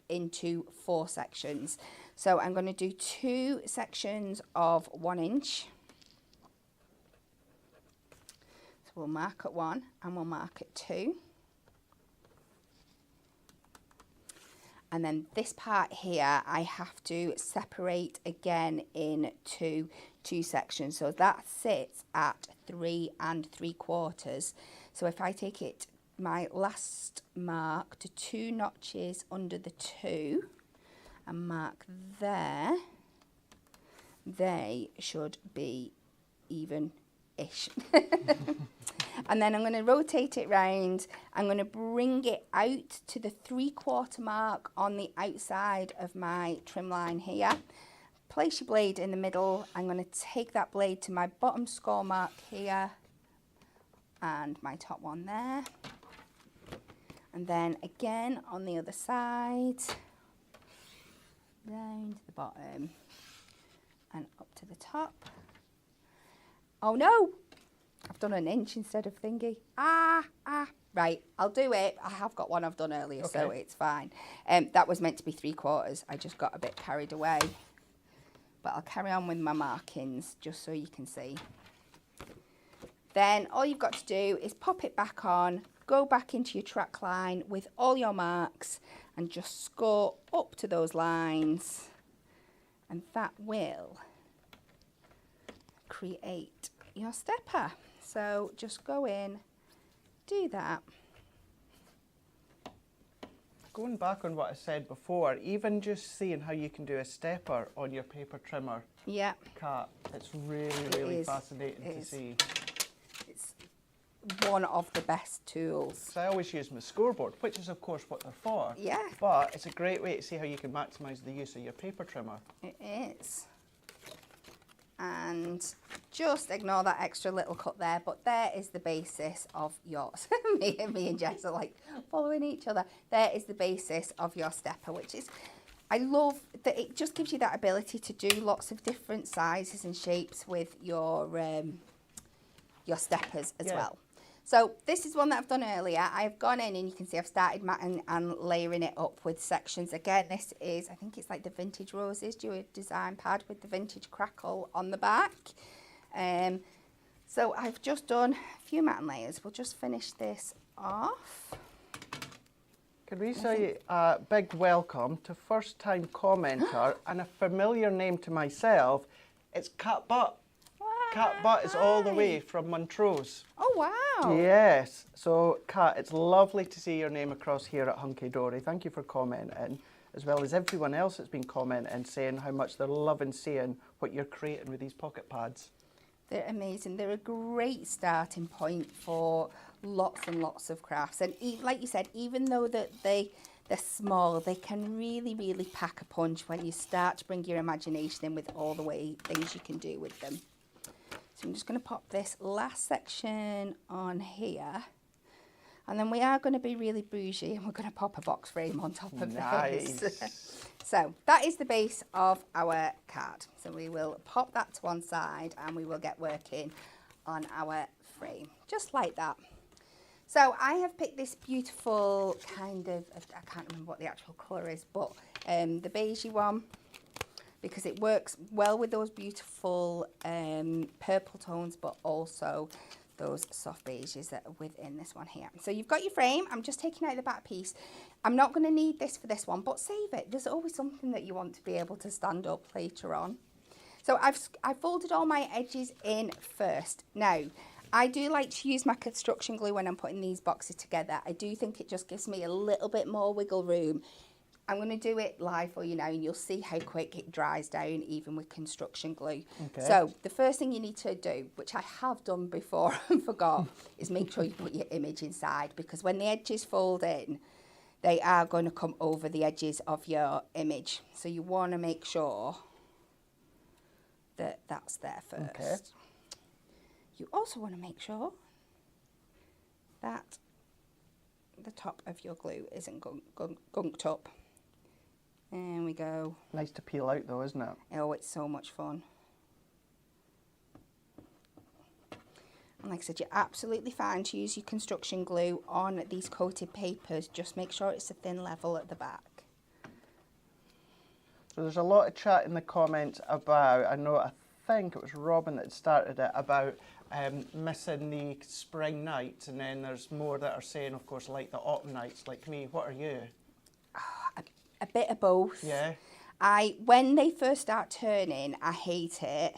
into 4 sections. So I'm going to do 2 sections of 1 inch. So we'll mark at 1 and we'll mark at 2. And then this part here, I have to separate again into 2 sections. So that sits at 3 3/4. So if I take it, my last mark to 2 notches under the 2 and mark there, they should be even-ish. And then I'm going to rotate it round. I'm going to bring it out to the 3/4 mark on the outside of my trim line here. Place your blade in the middle. I'm going to take that blade to my bottom score mark here and my top one there. And then again on the other side, down to the bottom and up to the top. Oh no, I've done an inch instead of thingy. Right, I'll do it. I have got one I've done earlier, okay. So it's fine. That was meant to be 3/4. I just got a bit carried away. But I'll carry on with my markings just so you can see. Then all you've got to do is pop it back on, go back into your track line with all your marks and just score up to those lines, and that will create your stepper. So just go in, do that. Going back on what I said before, even just seeing how you can do a stepper on your paper trimmer, yeah, Kat, it's really fascinating to see. One of the best tools. So I always use my scoreboard, which is of course what they're for. Yeah. But it's a great way to see how you can maximise the use of your paper trimmer. It is. And just ignore that extra little cut there, but there is the basis of yours. me and Jess are like following each other. There is the basis of your stepper, which is, I love that it just gives you that ability to do lots of different sizes and shapes with your steppers as well. So this is one that I've done earlier. I've gone in and you can see I've started matting and layering it up with sections. Again, this is, I think it's like the Vintage Roses, do a design pad with the vintage crackle on the back. So I've just done a few mat and layers. We'll just finish this off. Can we say a big welcome to first time commenter and a familiar name to myself. It's Kat Butt. Kat Butt is all the way from Montrose. Oh, wow. Yes. So, Kat, it's lovely to see your name across here at Hunky Dory. Thank you for commenting, as well as everyone else that's been commenting, saying how much they're loving seeing what you're creating with these pocket pads. They're amazing. They're a great starting point for lots and lots of crafts. And like you said, even though that they're small, they can really, really pack a punch when you start to bring your imagination in with all the way things you can do with them. So I'm just going to pop this last section on here. And then we are going to be really bougie and we're going to pop a box frame on top of this. So that is the base of our card. So we will pop that to one side and we will get working on our frame, just like that. So I have picked this beautiful kind of, I can't remember what the actual colour is, but the beigey one, because it works well with those beautiful purple tones, but also those soft beiges that are within this one here. So you've got your frame. I'm just taking out the back piece. I'm not going to need this for this one, but save it. There's always something that you want to be able to stand up later on. So I've folded all my edges in first. Now, I do like to use my construction glue when I'm putting these boxes together. I do think it just gives me a little bit more wiggle room. I'm going to do it live for you now and you'll see how quick it dries down even with construction glue. Okay. So the first thing you need to do, which I have done before and forgot, is make sure you put your image inside, because when the edges fold in, they are going to come over the edges of your image. So you want to make sure that that's there first. Okay. You also want to make sure that the top of your glue isn't gunked up. There we go. Nice to peel out though, isn't it? Oh, it's so much fun. And like I said, you're absolutely fine to use your construction glue on these coated papers. Just make sure it's a thin level at the back. So there's a lot of chat in the comments about, I think it was Robin that started it, about missing the spring nights, and then there's more that are saying, of course, like the autumn nights, like me. What are you? A bit of both. Yeah. When they first start turning, I hate it,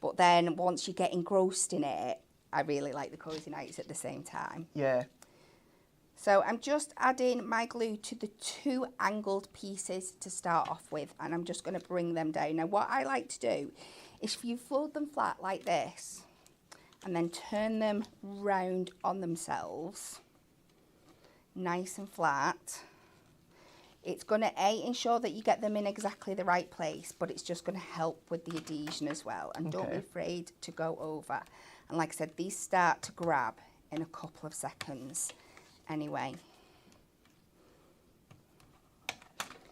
but then once you get engrossed in it, I really like the cozy nights at the same time. Yeah. So I'm just adding my glue to the two angled pieces to start off with, and I'm just going to bring them down. Now what I like to do is, if you fold them flat like this and then turn them round on themselves, nice and flat, it's going to ensure that you get them in exactly the right place, but it's just going to help with the adhesion as well. And don't be afraid to go over. And like I said, these start to grab in a couple of seconds anyway.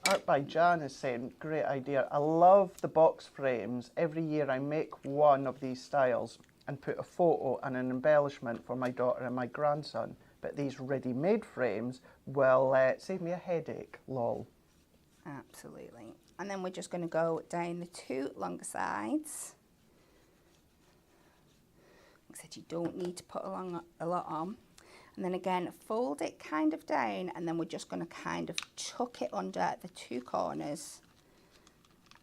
Art by Jan is saying, great idea. I love the box frames. Every year I make one of these styles and put a photo and an embellishment for my daughter and my grandson. But these ready-made frames will save me a headache, lol. Absolutely. And then we're just going to go down the two longer sides. Like I said, you don't need to put a lot on. And then again, fold it kind of down, and then we're just going to kind of tuck it under the two corners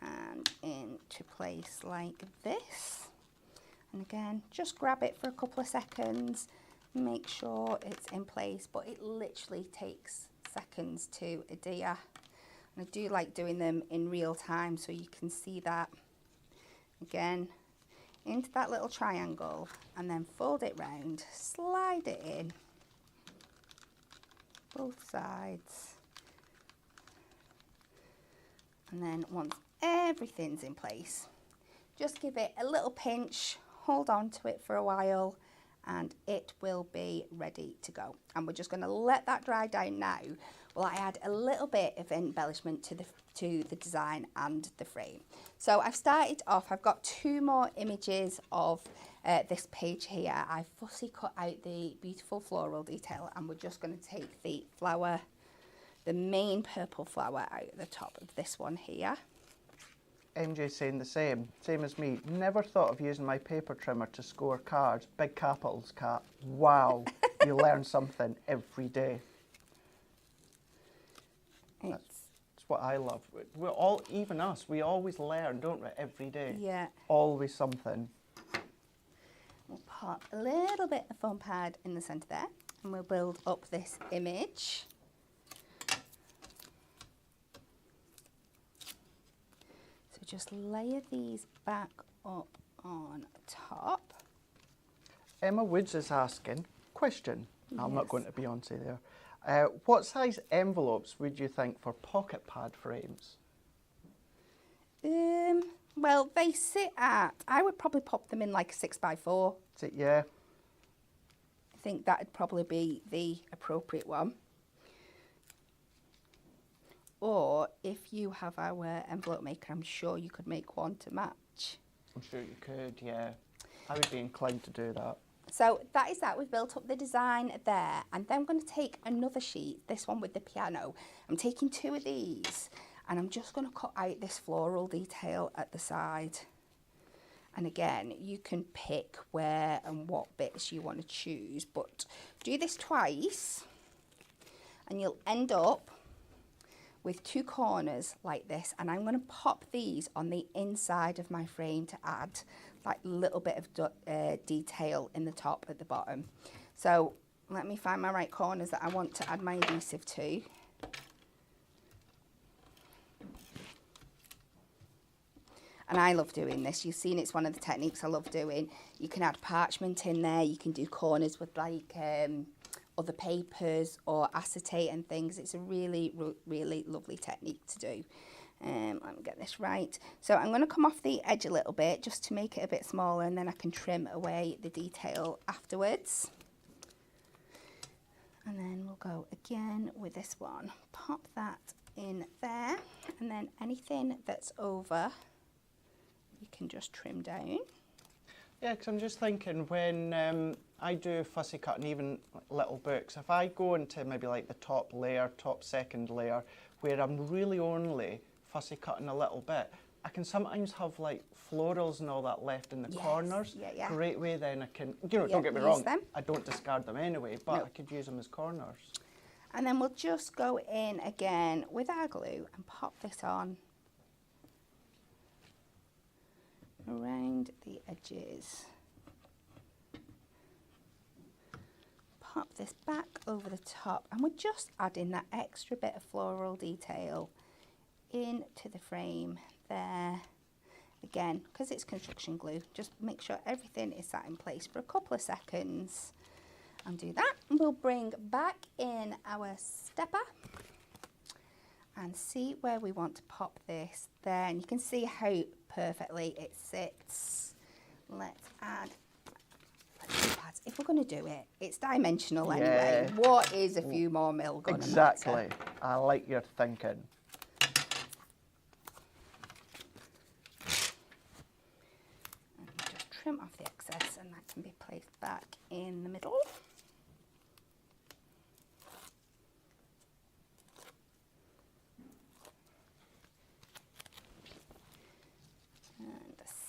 and into place like this. And again, just grab it for a couple of seconds. Make sure it's in place, but it literally takes seconds to adhere. And I do like doing them in real time so you can see that. Again, into that little triangle, and then fold it round, slide it in, both sides. And then once everything's in place, just give it a little pinch, hold on to it for a while, and it will be ready to go. And we're just going to let that dry down now while I add a little bit of embellishment to the design and the frame. So I've started off, I've got two more images of this page here. I fussy cut out the beautiful floral detail, and we're just going to take the flower, the main purple flower, out at the top of this one here. MJ's saying the same as me. Never thought of using my paper trimmer to score cards. Big capitals, Cat. Wow, you learn something every day. That's what I love. We're all, even us, we always learn, don't we, every day? Yeah. Always something. We'll put a little bit of foam pad in the centre there, and we'll build up this image. Just layer these back up on top. Emma Woods is asking, question, Yes. I'm not going to Beyonce there. What size envelopes would you think for pocket pad frames? Well, they sit at, I would probably pop them in like a 6x4. Is it, yeah? I think that would probably be the appropriate one. Or if you have our envelope maker, I'm sure you could make one to match. I'm sure you could, yeah. I would be inclined to do that. So that is that. We've built up the design there. And then I'm going to take another sheet, this one with the piano. I'm taking 2 of these and I'm just going to cut out this floral detail at the side. And again, you can pick where and what bits you want to choose, but do this twice and you'll end up with 2 corners like this, and I'm going to pop these on the inside of my frame to add like a little bit of detail in the top at the bottom. So let me find my right corners that I want to add my adhesive to. And I love doing this. You've seen it's one of the techniques I love doing. You can add parchment in there. You can do corners with like other papers or acetate and things. It's a really, really lovely technique to do. Let me get this right. So I'm going to come off the edge a little bit just to make it a bit smaller, and then I can trim away the detail afterwards. And then we'll go again with this one. Pop that in there, and then anything that's over, you can just trim down. Yeah, because I'm just thinking when I do fussy cut and even little books, if I go into maybe like the top layer, top second layer, where I'm really only fussy cutting a little bit, I can sometimes have like florals and all that left in the corners. Yeah, yeah. Great way then I can, you know, Yeah, don't get me use wrong, them. I don't discard them anyway, but No. I could use them as corners. And then we'll just go in again with our glue and pop this on around the edges. Pop this back over the top, and we're just adding that extra bit of floral detail into the frame there. Again, because it's construction glue, just make sure everything is sat in place for a couple of seconds. And do that. We'll bring back in our stepper and see where we want to pop this there. And you can see how perfectly it sits. Let's add pads. If we're going to do it, it's dimensional anyway. Yeah. What is a few more mil going to Exactly. matter? I like your thinking. And just trim off the excess, and that can be placed back in the middle.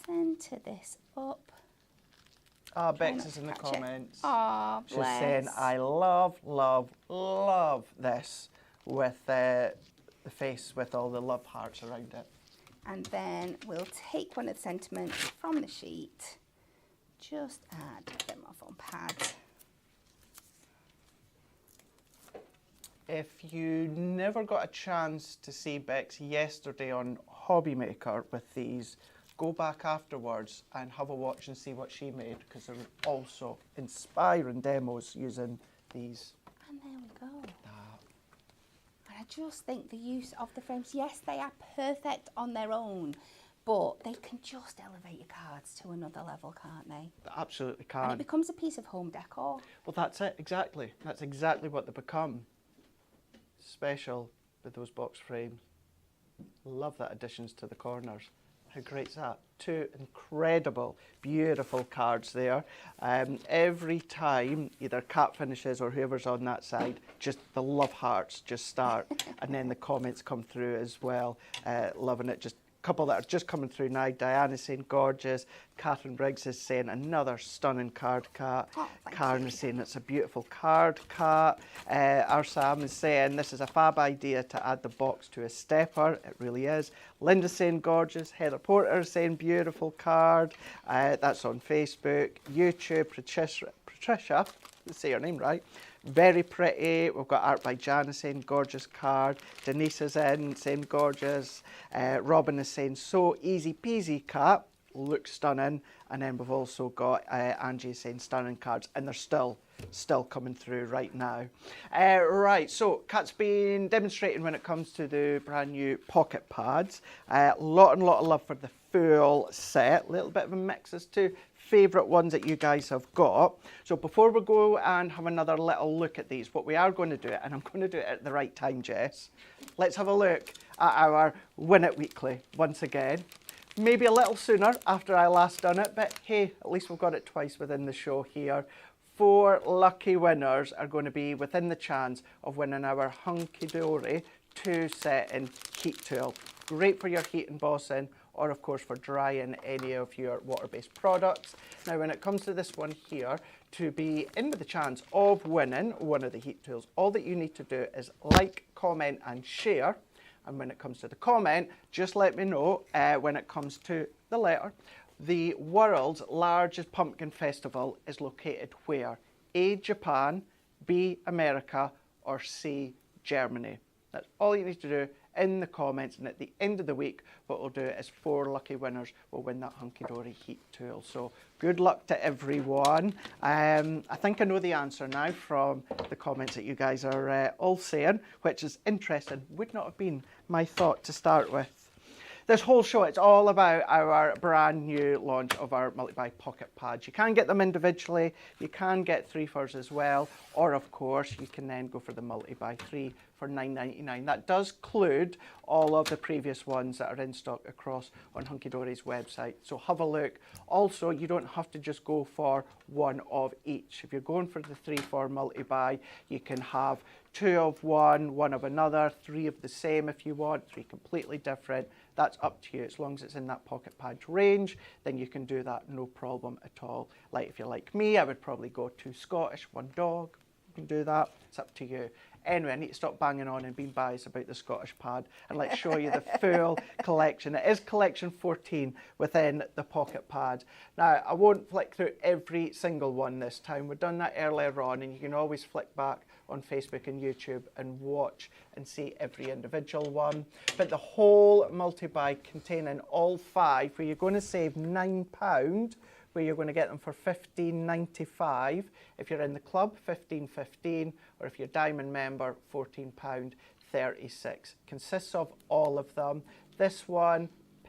Centre this up. Ah, Try Bex not is to in the catch it. comments. Aw, She's bless. saying, I love, love, love this with the face with all the love hearts around it. And then we'll take one of the sentiments from the sheet, just add them off on pads. If you never got a chance to see Bex yesterday on Hobby Maker with these, go back afterwards and have a watch and see what she made, because there were also inspiring demos using these. And there we go. And I just think the use of the frames, yes, they are perfect on their own, but they can just elevate your cards to another level, can't they? They absolutely And it can. becomes a piece of home decor. Well, that's it, exactly. That's exactly what they become. Special with those box frames. Love that additions to the corners. How great is that? 2 incredible, beautiful cards there. Every time either Cat finishes or whoever's on that side, just the love hearts just start. And then the comments come through as well. Loving it. Just a couple that are just coming through now. Diana's saying gorgeous. Catherine Briggs is saying another stunning card, Cat. Oh, thank Karen you. is saying it's a beautiful card, Cat. Our Sam is saying this is a fab idea to add the box to a stepper. It really is. Linda's saying gorgeous. Heather Porter is saying beautiful card. That's on Facebook. YouTube, Patricia, let's say her name right. Very pretty. We've got art by Janice saying gorgeous card. Denise is in saying gorgeous. Robin is saying so easy peasy, Cat. Looks stunning. And then we've also got Angie saying stunning cards. And they're still still coming through right now. Right, so Kat's been demonstrating when it comes to the brand new pocket pads. Lot of love for the full set. A little bit of a mix as to favourite ones that you guys have got. So before we go and have another little look at these, what we are going to do, and I'm going to do it at the right time, Jess, let's have a look at our Win It Weekly once again. Maybe a little sooner after I last done it, but hey, at least we've got it twice within the show here. 4 lucky winners are going to be within the chance of winning our Hunky Dory 2-setting heat tool. Great for your heat embossing, or of course for drying any of your water-based products. Now when it comes to this one here, to be in with the chance of winning one of the heat tools, all that you need to do is like, comment and share. And when it comes to the comment, just let me know when it comes to the letter. The world's largest pumpkin festival is located where? A, Japan, B, America, or C, Germany. That's all you need to do in the comments, and at the end of the week what we'll do is 4 lucky winners will win that Hunky Dory heat tool. So good luck to everyone. I think I know the answer now from the comments that you guys are all saying, which is interesting. Would not have been my thought to start with. This whole show, it's all about our brand new launch of our multi-buy pocket pads. You can get them individually, you can get 3 furs as well, or of course you can then go for the multi-buy 3 for $9.99. That does include all of the previous ones that are in stock across on Hunky Dory's website. So have a look. Also, you don't have to just go for one of each. If you're going for the 3 for multi-buy, you can have 2 of one, 1 of another, 3 of the same if you want, 3 completely different. That's up to you. As long as it's in that pocket pad range, then you can do that no problem at all. Like if you're like me, I would probably go 2 Scottish, 1 dog. You can do that. It's up to you. Anyway, I need to stop banging on and being biased about the Scottish pad, and let's show you the full collection. It is collection 14 within the pocket pad. Now, I won't flick through every single one this time. We've done that earlier on, and you can always flick back on Facebook and YouTube and watch and see every individual one. But the whole multi-buy containing all 5, where you're going to save £9, where you're going to get them for $15.95. If you're in the club, $15.15, or if you're Diamond member, £14.36. Consists of all of them. This one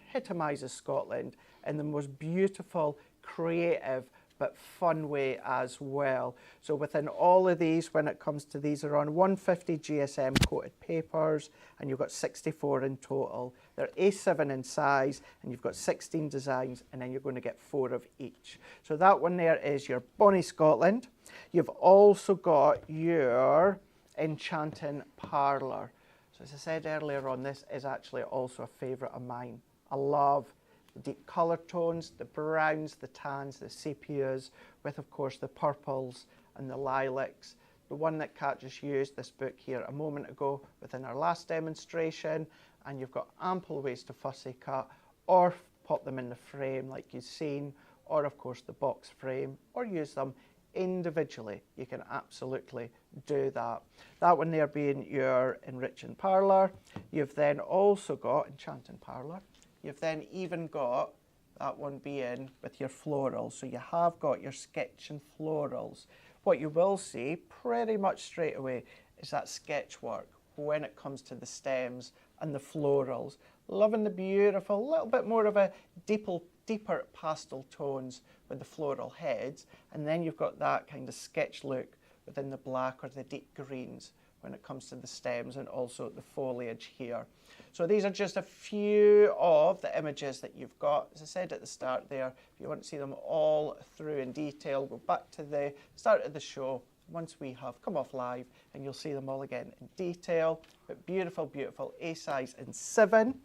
epitomises Scotland in the most beautiful, creative, but fun way as well. So within all of these, when it comes to these, are on 150 GSM coated papers, and you've got 64 in total. They're A7 in size, and you've got 16 designs, and then you're going to get 4 of each. So that one there is your Bonnie Scotalnd. You've also got your Enchanting Parlour. So as I said earlier on, this is actually also a favourite of mine. I love the deep colour tones, the browns, the tans, the sepias, with of course the purples and the lilacs. The one that Kat just used, this book here, a moment ago within our last demonstration, and you've got ample ways to fussy cut or pop them in the frame like you've seen, or of course the box frame, or use them individually. You can absolutely do that. That one there being your Enriching Parlour. You've then also got Enchanting Parlour. You've then even got that one being with your florals. So you have got your sketching florals. What you will see pretty much straight away is that sketch work when it comes to the stems and the florals. Loving the beautiful, little bit more of a deeper pastel tones with the floral heads. And then you've got that kind of sketch look within the black or the deep greens when it comes to the stems, and also the foliage here. So these are just a few of the images that you've got. As I said at the start there, if you want to see them all through in detail, go back to the start of the show once we have come off live, and you'll see them all again in detail. But beautiful, beautiful A size in 7.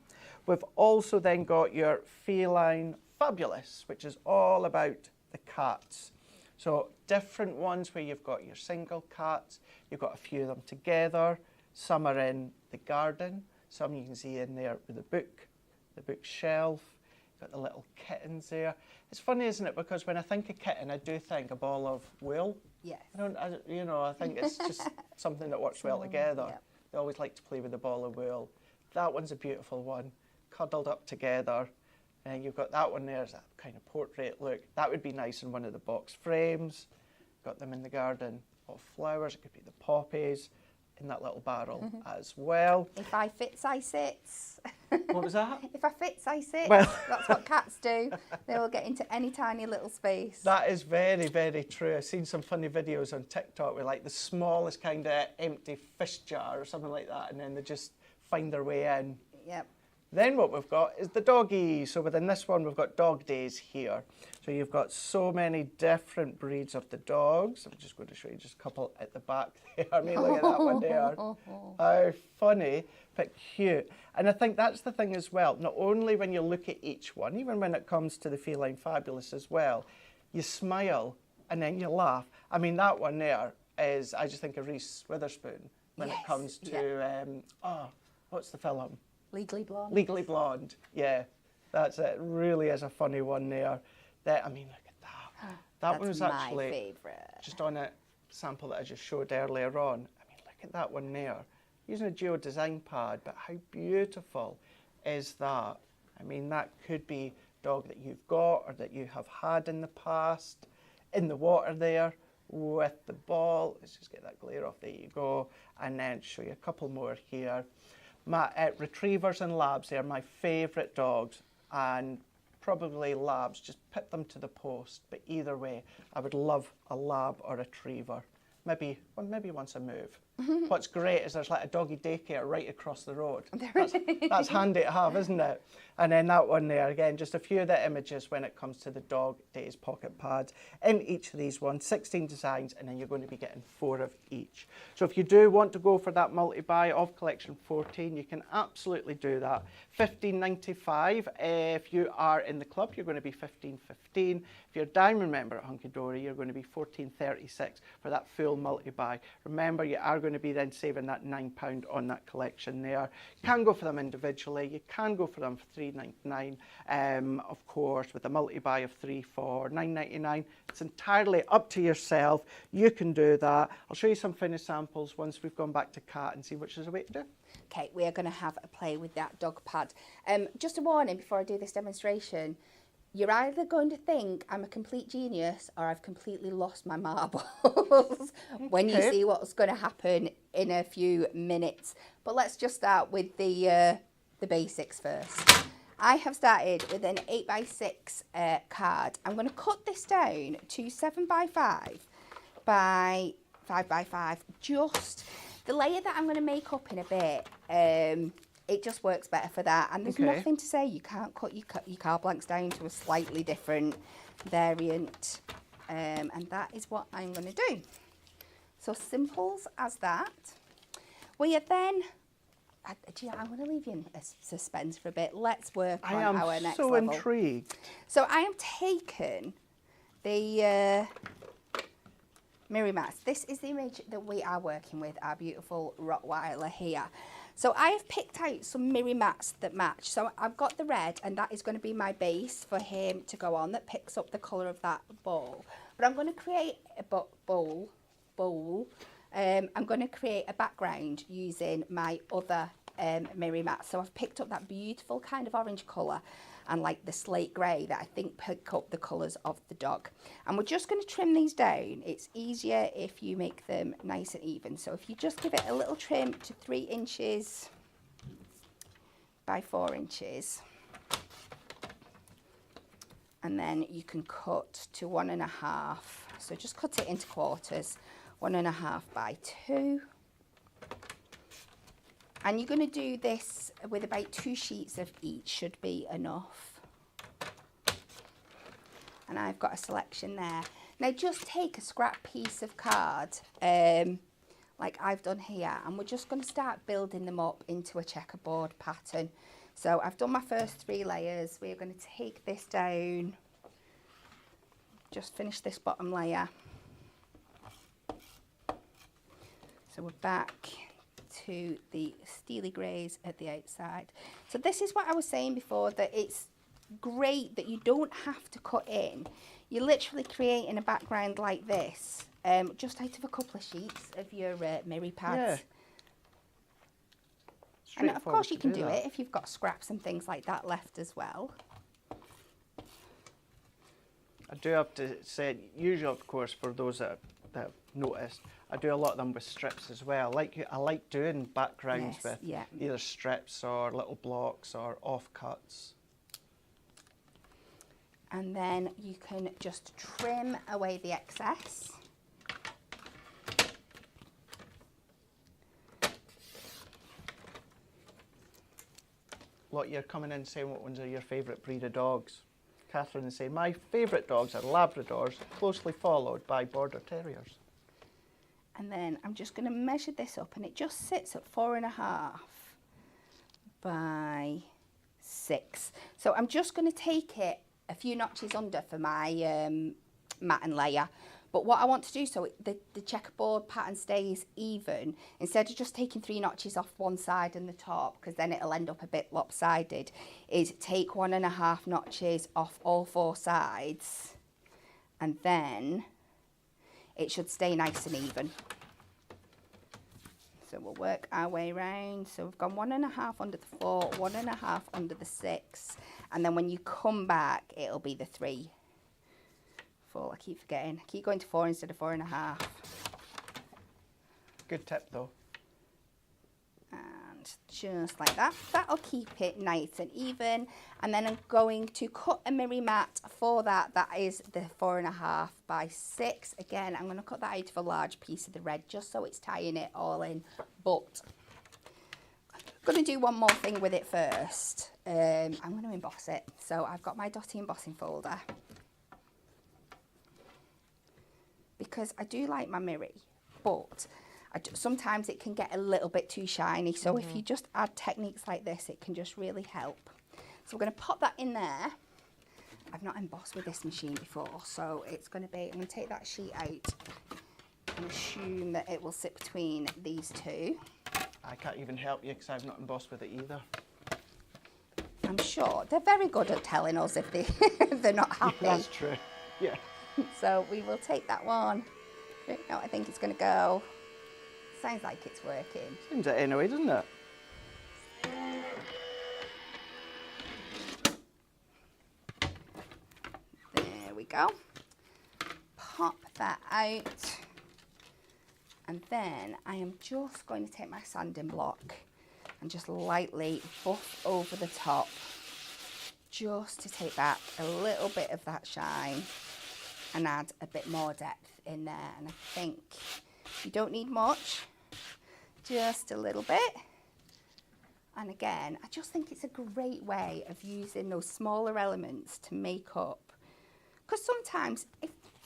We've also then got your Feline Fabulous, which is all about the cats. So different ones where you've got your single cats, you've got a few of them together, some are in the garden, some you can see in there with the bookshelf, got the little kittens there. It's funny, isn't it, because when I think of kitten, I do think a ball of wool. Yes. I think it's just something that works well together. Yeah. They always like to play with a ball of wool. That one's a beautiful one, cuddled up together. And you've got that one there, as that kind of portrait look. That would be nice in one of the box frames. got them in the garden of flowers. It could be the poppies in that little barrel as well. If I fits, I sits. What was that? If I fits, I sit. Well- That's what cats do. They will get into any tiny little space. That is very, very true. I've seen some funny videos on TikTok with like the smallest kind of empty fish jar or something like that, and then they just find their way in. Yep. Then what we've got is the doggies. So within this one, we've got dog days here. So you've got so many different breeds of the dogs. I'm just going to show you just a couple at the back there. I mean, look at that one there. How funny, but cute. And I think that's the thing as well. Not only when you look at each one, even when it comes to the Feline Fabulous as well, you smile and then you laugh. I mean, that one there is, I just think of Reese Witherspoon when it comes to, what's the film? Legally Blonde. Legally Blonde, yeah, that's it. Really is a funny one there. I mean, look at that. That one was actually my favourite. just on a sample that I just showed earlier on. I mean, look at that one there. Using a geo design pad, but how beautiful is that? I mean, that could be a dog that you've got or that you have had in the past. In the water there with the ball. Let's just get that glare off. There you go. And then show you a couple more here. My retrievers and labs, they're my favourite dogs, and probably labs, just put them to the post. But either way, I would love a lab or a retriever. Maybe once I move. What's great is there's like a doggy daycare right across the road. That's handy to have, isn't it? And then that one there, again, just a few of the images when it comes to the Dog Days pocket pads. In each of these ones, 16 designs, and then you're going to be getting 4 of each. So if you do want to go for that multi-buy of collection 14, you can absolutely do that. $15.95. If you are in the club, you're going to be $15.15. If you're a diamond member at Hunky Dory, you're going to be $14.36 for that full multi-buy. Remember, you are going to be then saving that £9 on that collection there. You can go for them individually. You can go for them for $3.99. Of course, with a multi-buy of 3 for $9.99. It's entirely up to yourself. You can do that. I'll show you some finished samples once we've gone back to Cat and see which is a way to do. Okay, we are going to have a play with that dog pad. Just a warning before I do this demonstration. You're either going to think I'm a complete genius or I've completely lost my marbles when you see what's going to happen in a few minutes. But let's just start with the basics first. I have started with an 8x6 card. I'm going to cut this down to 7x5 by 5x5. Just the layer that I'm going to make up in a bit. It just works better for that, and there's nothing to say you can't cut your card blanks down to a slightly different variant, and that is what I'm going to do. So simples as that. We are then, I'm going to leave you in suspense for a bit. Let's work on our next level. I am so intrigued. So I am taking the Miri mats. This is the image that we are working with, our beautiful Rottweiler here. So I have picked out some Miri mats that match. So I've got the red, and that is going to be my base for him to go on, that picks up the colour of that ball. But I'm going to create a bowl. I'm going to create a background using my other Miri mat. So I've picked up that beautiful kind of orange colour and like the slate grey that I think pick up the colours of the dog. And we're just going to trim these down. It's easier if you make them nice and even. So if you just give it a little trim to 3 inches by 4 inches. And then you can cut to 1.5. So just cut it into quarters. 1.5 by 2. And you're going to do this with about 2 sheets of each, should be enough. And I've got a selection there. Now just take a scrap piece of card, like I've done here, and we're just going to start building them up into a checkerboard pattern. So I've done my first 3 layers. We're going to take this down, just finish this bottom layer. So we're back to the steely greys at the outside. So this is what I was saying before, that it's great that you don't have to cut in. You're literally creating a background like this, just out of a couple of sheets of your Miri pads. Yeah. And of course you can do it if you've got scraps and things like that left as well. I do have to say, usually of course for those that that I've noticed. I do a lot of them with strips as well. I like doing backgrounds Yes, with yeah. either strips or little blocks or offcuts. And then you can just trim away the excess. Lot you're coming in saying what ones are your favourite breed of dogs. Catherine is saying my favourite dogs are Labradors, closely followed by Border Terriers. And then I'm just going to measure this up, and it just sits at 4.5 by 6. So I'm just going to take it a few notches under for my mat and layer. But what I want to do so the checkerboard pattern stays even, instead of just taking 3 notches off one side and the top, because then it'll end up a bit lopsided, is take 1.5 notches off all 4 sides, and then it should stay nice and even. So we'll work our way around. So we've gone 1.5 under the 4, 1.5 under the 6, and then when you come back, it'll be the 3. 4, I keep forgetting. I keep going to 4 instead of 4.5. Good tip though. And just like that. That'll keep it nice and even. And then I'm going to cut a mirror mat for that. That is the 4.5 by 6. Again, I'm going to cut that out of a large piece of the red just so it's tying it all in. But I'm going to do one more thing with it first. I'm going to emboss it. So I've got my Dotty embossing folder. Because I do like my mirror, but sometimes it can get a little bit too shiny. So if you just add techniques like this, it can just really help. So we're going to pop that in there. I've not embossed with this machine before, so it's going to be, I'm going to take that sheet out and assume that it will sit between these two. I can't even help you because I've not embossed with it either. I'm sure they're very good at telling us if they're not happy. That's true, yeah. So we will take that one. I don't know, I think it's going to go. Sounds like it's working. Seems it anyway, doesn't it? There we go. Pop that out. And then I am just going to take my sanding block and just lightly buff over the top, just to take back a little bit of that shine and add a bit more depth in there. And I think you don't need much, just a little bit. And again, I just think it's a great way of using those smaller elements to make up. Because sometimes,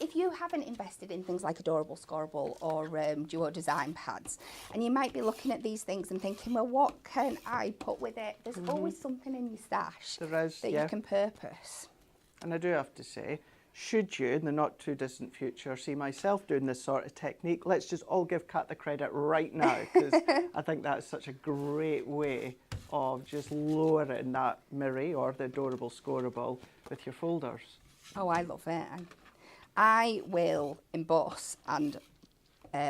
if you haven't invested in things like Adorable Scorable or Duo Design pads, and you might be looking at these things and thinking, well, what can I put with it? There's always something in your stash that you can purpose. And I do have to say, should you, in the not too distant future, see myself doing this sort of technique, let's just all give Kat the credit right now, because I think that's such a great way of just lowering that mirror or the Adorable Scorable with your folders. Oh, I love it. I will emboss and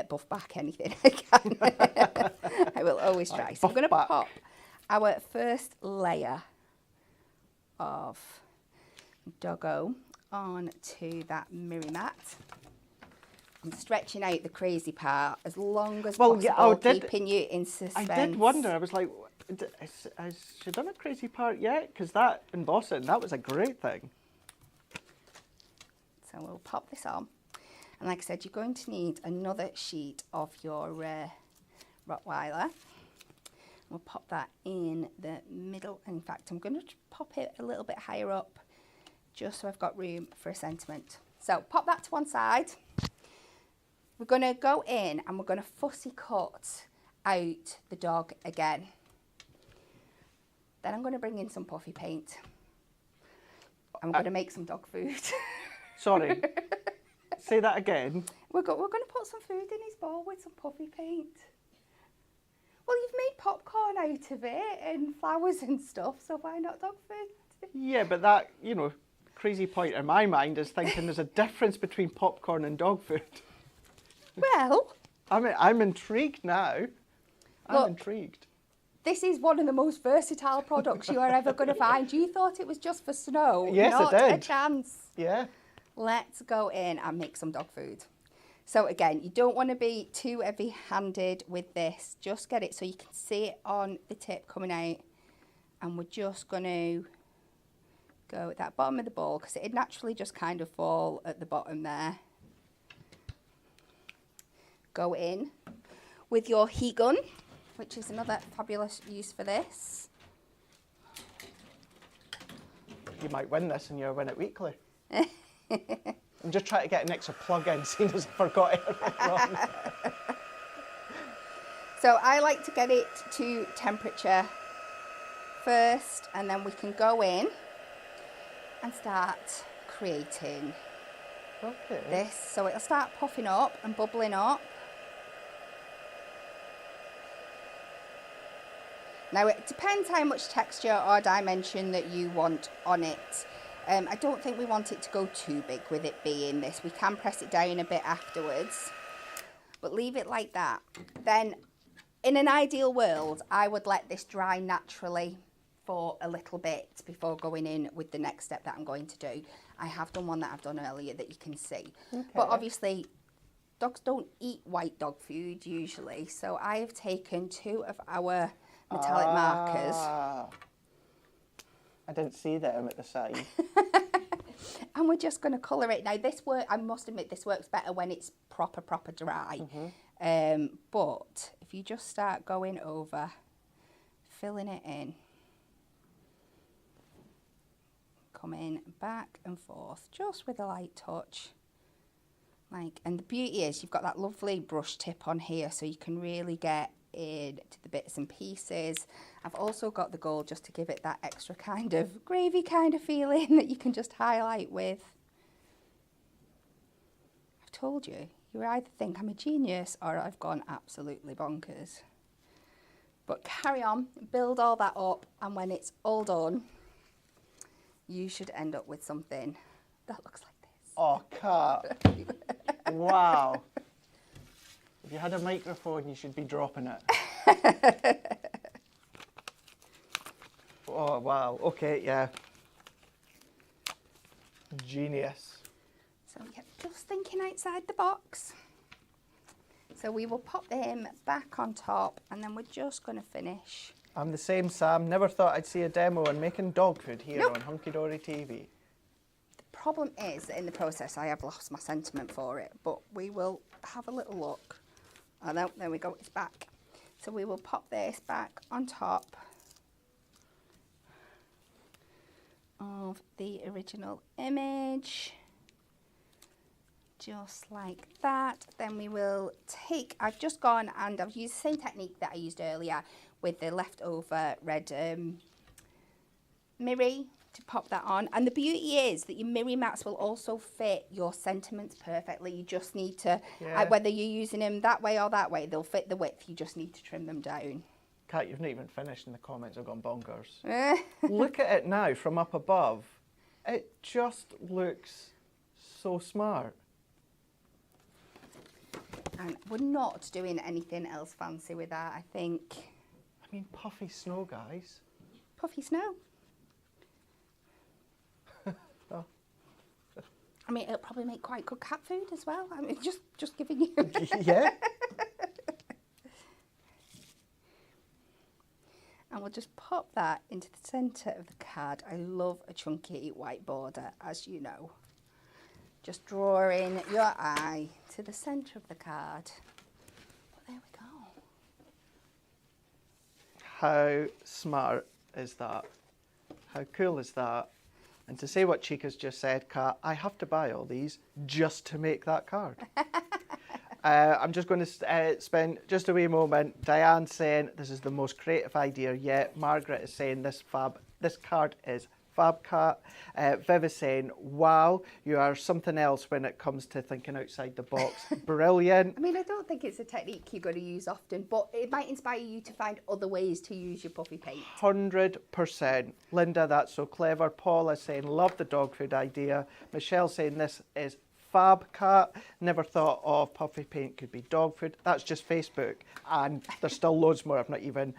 buff back anything I can. I will always try. So I'm going to pop our first layer of Doggo onto that mirror mat. I'm stretching out the crazy part as long as possible, keeping you in suspense. I did wonder, I was like, has she done a crazy part yet? Because that embossing, that was a great thing. So we'll pop this on. And like I said, you're going to need another sheet of your Rottweiler. We'll pop that in the middle. In fact, I'm going to pop it a little bit higher up, just so I've got room for a sentiment. So pop that to one side. We're going to go in and we're going to fussy cut out the dog again. Then I'm going to bring in some puffy paint. I'm going to make some dog food. Sorry, say that again. We're going to put some food in his bowl with some puffy paint. Well, you've made popcorn out of it and flowers and stuff, so why not dog food? Yeah, but that, you know, crazy point in my mind is thinking there's a difference between popcorn and dog food. Well, I'm intrigued now. I'm intrigued. This is one of the most versatile products you are ever going to find. You thought it was just for snow. Yes, Not I did. a chance. Yeah. Let's go in and make some dog food. So again, you don't want to be too heavy-handed with this. Just get it so you can see it on the tip coming out. And we're just going to go at that bottom of the ball because it'd naturally just kind of fall at the bottom there. Go in with your heat gun, which is another fabulous use for this. You might win this and you'll win it weekly. I'm just trying to get an extra plug in, seeing as I forgot it earlier on. So I like to get it to temperature first, and then we can go in and start creating this. So it'll start puffing up and bubbling up. Now it depends how much texture or dimension that you want on it. I don't think we want it to go too big with it being this. We can press it down a bit afterwards, but leave it like that. Then in an ideal world, I would let this dry naturally for a little bit before going in with the next step that I'm going to do. I have done one that I've done earlier that you can see. Okay. But obviously, dogs don't eat white dog food usually, so I have taken 2 of our metallic markers. I didn't see them at the side. And we're just going to colour it. Now this work, I must admit, this works better when it's proper dry. But if you just start going over, filling it in, coming back and forth, just with a light touch. And the beauty is you've got that lovely brush tip on here, so you can really get into the bits and pieces. I've also got the gold just to give it that extra kind of gravy kind of feeling that you can just highlight with. I've told you, you either think I'm a genius or I've gone absolutely bonkers. But carry on, build all that up, and when it's all done, you should end up with something that looks like this. Oh, Kat. Wow. If you had a microphone, you should be dropping it. Oh, wow. Okay, yeah. Genius. So yeah, just thinking outside the box. So we will pop them back on top, and then we're just going to finish. I'm the same, Sam. Never thought I'd see a demo on making dog food here Nope. on Hunky Dory TV. The problem is that in the process I have lost my sentiment for it, but we will have a little look. Oh no, there we go, it's back. So we will pop this back on top of the original image, just like that. Then we will take, I've just gone and I've used the same technique that I used earlier with the leftover red mirri to pop that on. And the beauty is that your mirri mats will also fit your sentiments perfectly. You just need to, whether you're using them that way or that way, they'll fit the width. You just need to trim them down. Kat, you've not even finished and the comments have gone bonkers. Look at it now from up above. It just looks so smart. And we're not doing anything else fancy with that, I think. I mean, puffy snow, guys. Puffy snow. Oh. I mean, it'll probably make quite good cat food as well. I mean, just giving you. Yeah. And we'll just pop that into the centre of the card. I love a chunky white border, as you know. Just drawing your eye to the centre of the card. But there we go. How smart is that? How cool is that? And to say what Chica's just said, Kat, I have to buy all these just to make that card. I'm just going to spend just a wee moment. Diane saying this is the most creative idea yet. Margaret is saying this card is fab, Kat. Viv is saying, wow, you are something else when it comes to thinking outside the box. Brilliant. I mean, I don't think it's a technique you're going to use often, but it might inspire you to find other ways to use your puffy paint. 100%. Linda, that's so clever. Paula saying, love the dog food idea. Michelle saying this is fab, Kat. Never thought of puffy paint could be dog food. That's just Facebook. And there's still loads more I've not even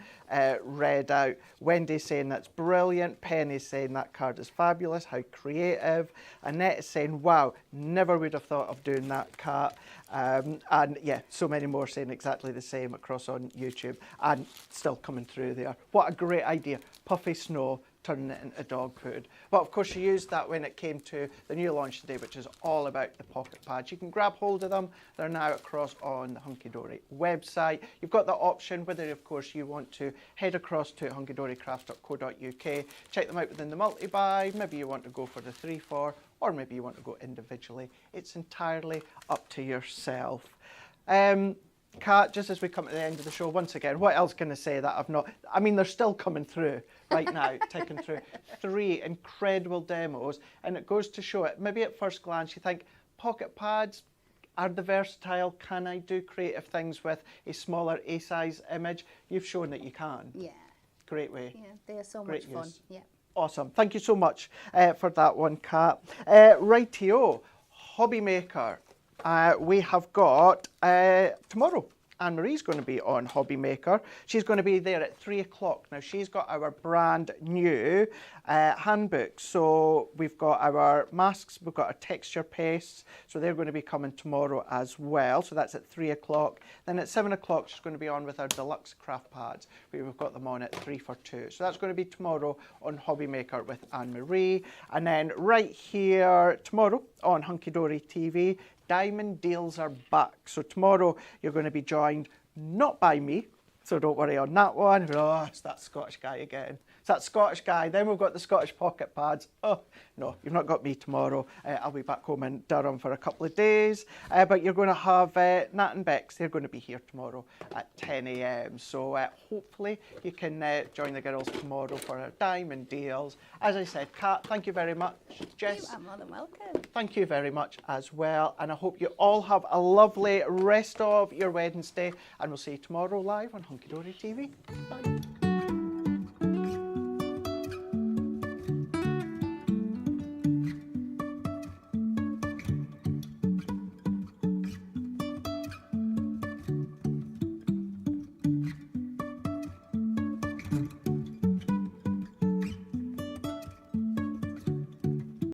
read out. Wendy's saying that's brilliant. Penny's saying that card is fabulous. How creative. Annette is saying, wow, never would have thought of doing that, Kat. And yeah, so many more saying exactly the same across on YouTube and still coming through there. What a great idea. Puffy snow, turning it into dog food. But of course she used that when it came to the new launch today, which is all about the pocket pads. You can grab hold of them. They're now across on the Hunky Dory website. You've got the option whether of course you want to head across to hunkydorycrafts.co.uk, check them out within the multi-buy, maybe you want to go for the 3-4, or maybe you want to go individually. It's entirely up to yourself. Kat, just as we come to the end of the show, once again, what else can I say that I've not... I mean, they're still coming through right now, taking through 3 incredible demos, and it goes to show it. Maybe at first glance you think, pocket pads, are they versatile? Can I do creative things with a smaller A-size image? You've shown that you can. Yeah. Great way. Yeah, they are so Great much fun. use. Yeah. Awesome. Thank you so much for that one, Kat. Rightio, Hobby Maker. We have got tomorrow. Anne-Marie's going to be on Hobby Maker. She's going to be there at 3 o'clock. Now, she's got our brand new handbook. So we've got our masks, we've got our texture pastes. So they're going to be coming tomorrow as well. So that's at 3 o'clock. Then at 7 o'clock, she's going to be on with our deluxe craft pads. We've got them on at 3 for 2. So that's going to be tomorrow on Hobby Maker with Anne-Marie. And then right here tomorrow on Hunky Dory TV, Diamond Deals are back. So tomorrow you're going to be joined not by me, so don't worry on that one. Oh, it's that Scottish guy again. It's that Scottish guy. Then we've got the Scottish pocket pads. Oh, no, you've not got me tomorrow. I'll be back home in Durham for a couple of days. But you're going to have Nat and Bex. They're going to be here tomorrow at 10 a.m. So hopefully you can join the girls tomorrow for our Diamond Deals. As I said, Kat, thank you very much. Jess, You are more than welcome. thank you very much as well. And I hope you all have a lovely rest of your Wednesday. And we'll see you tomorrow live on Hunky Dory TV. Bye.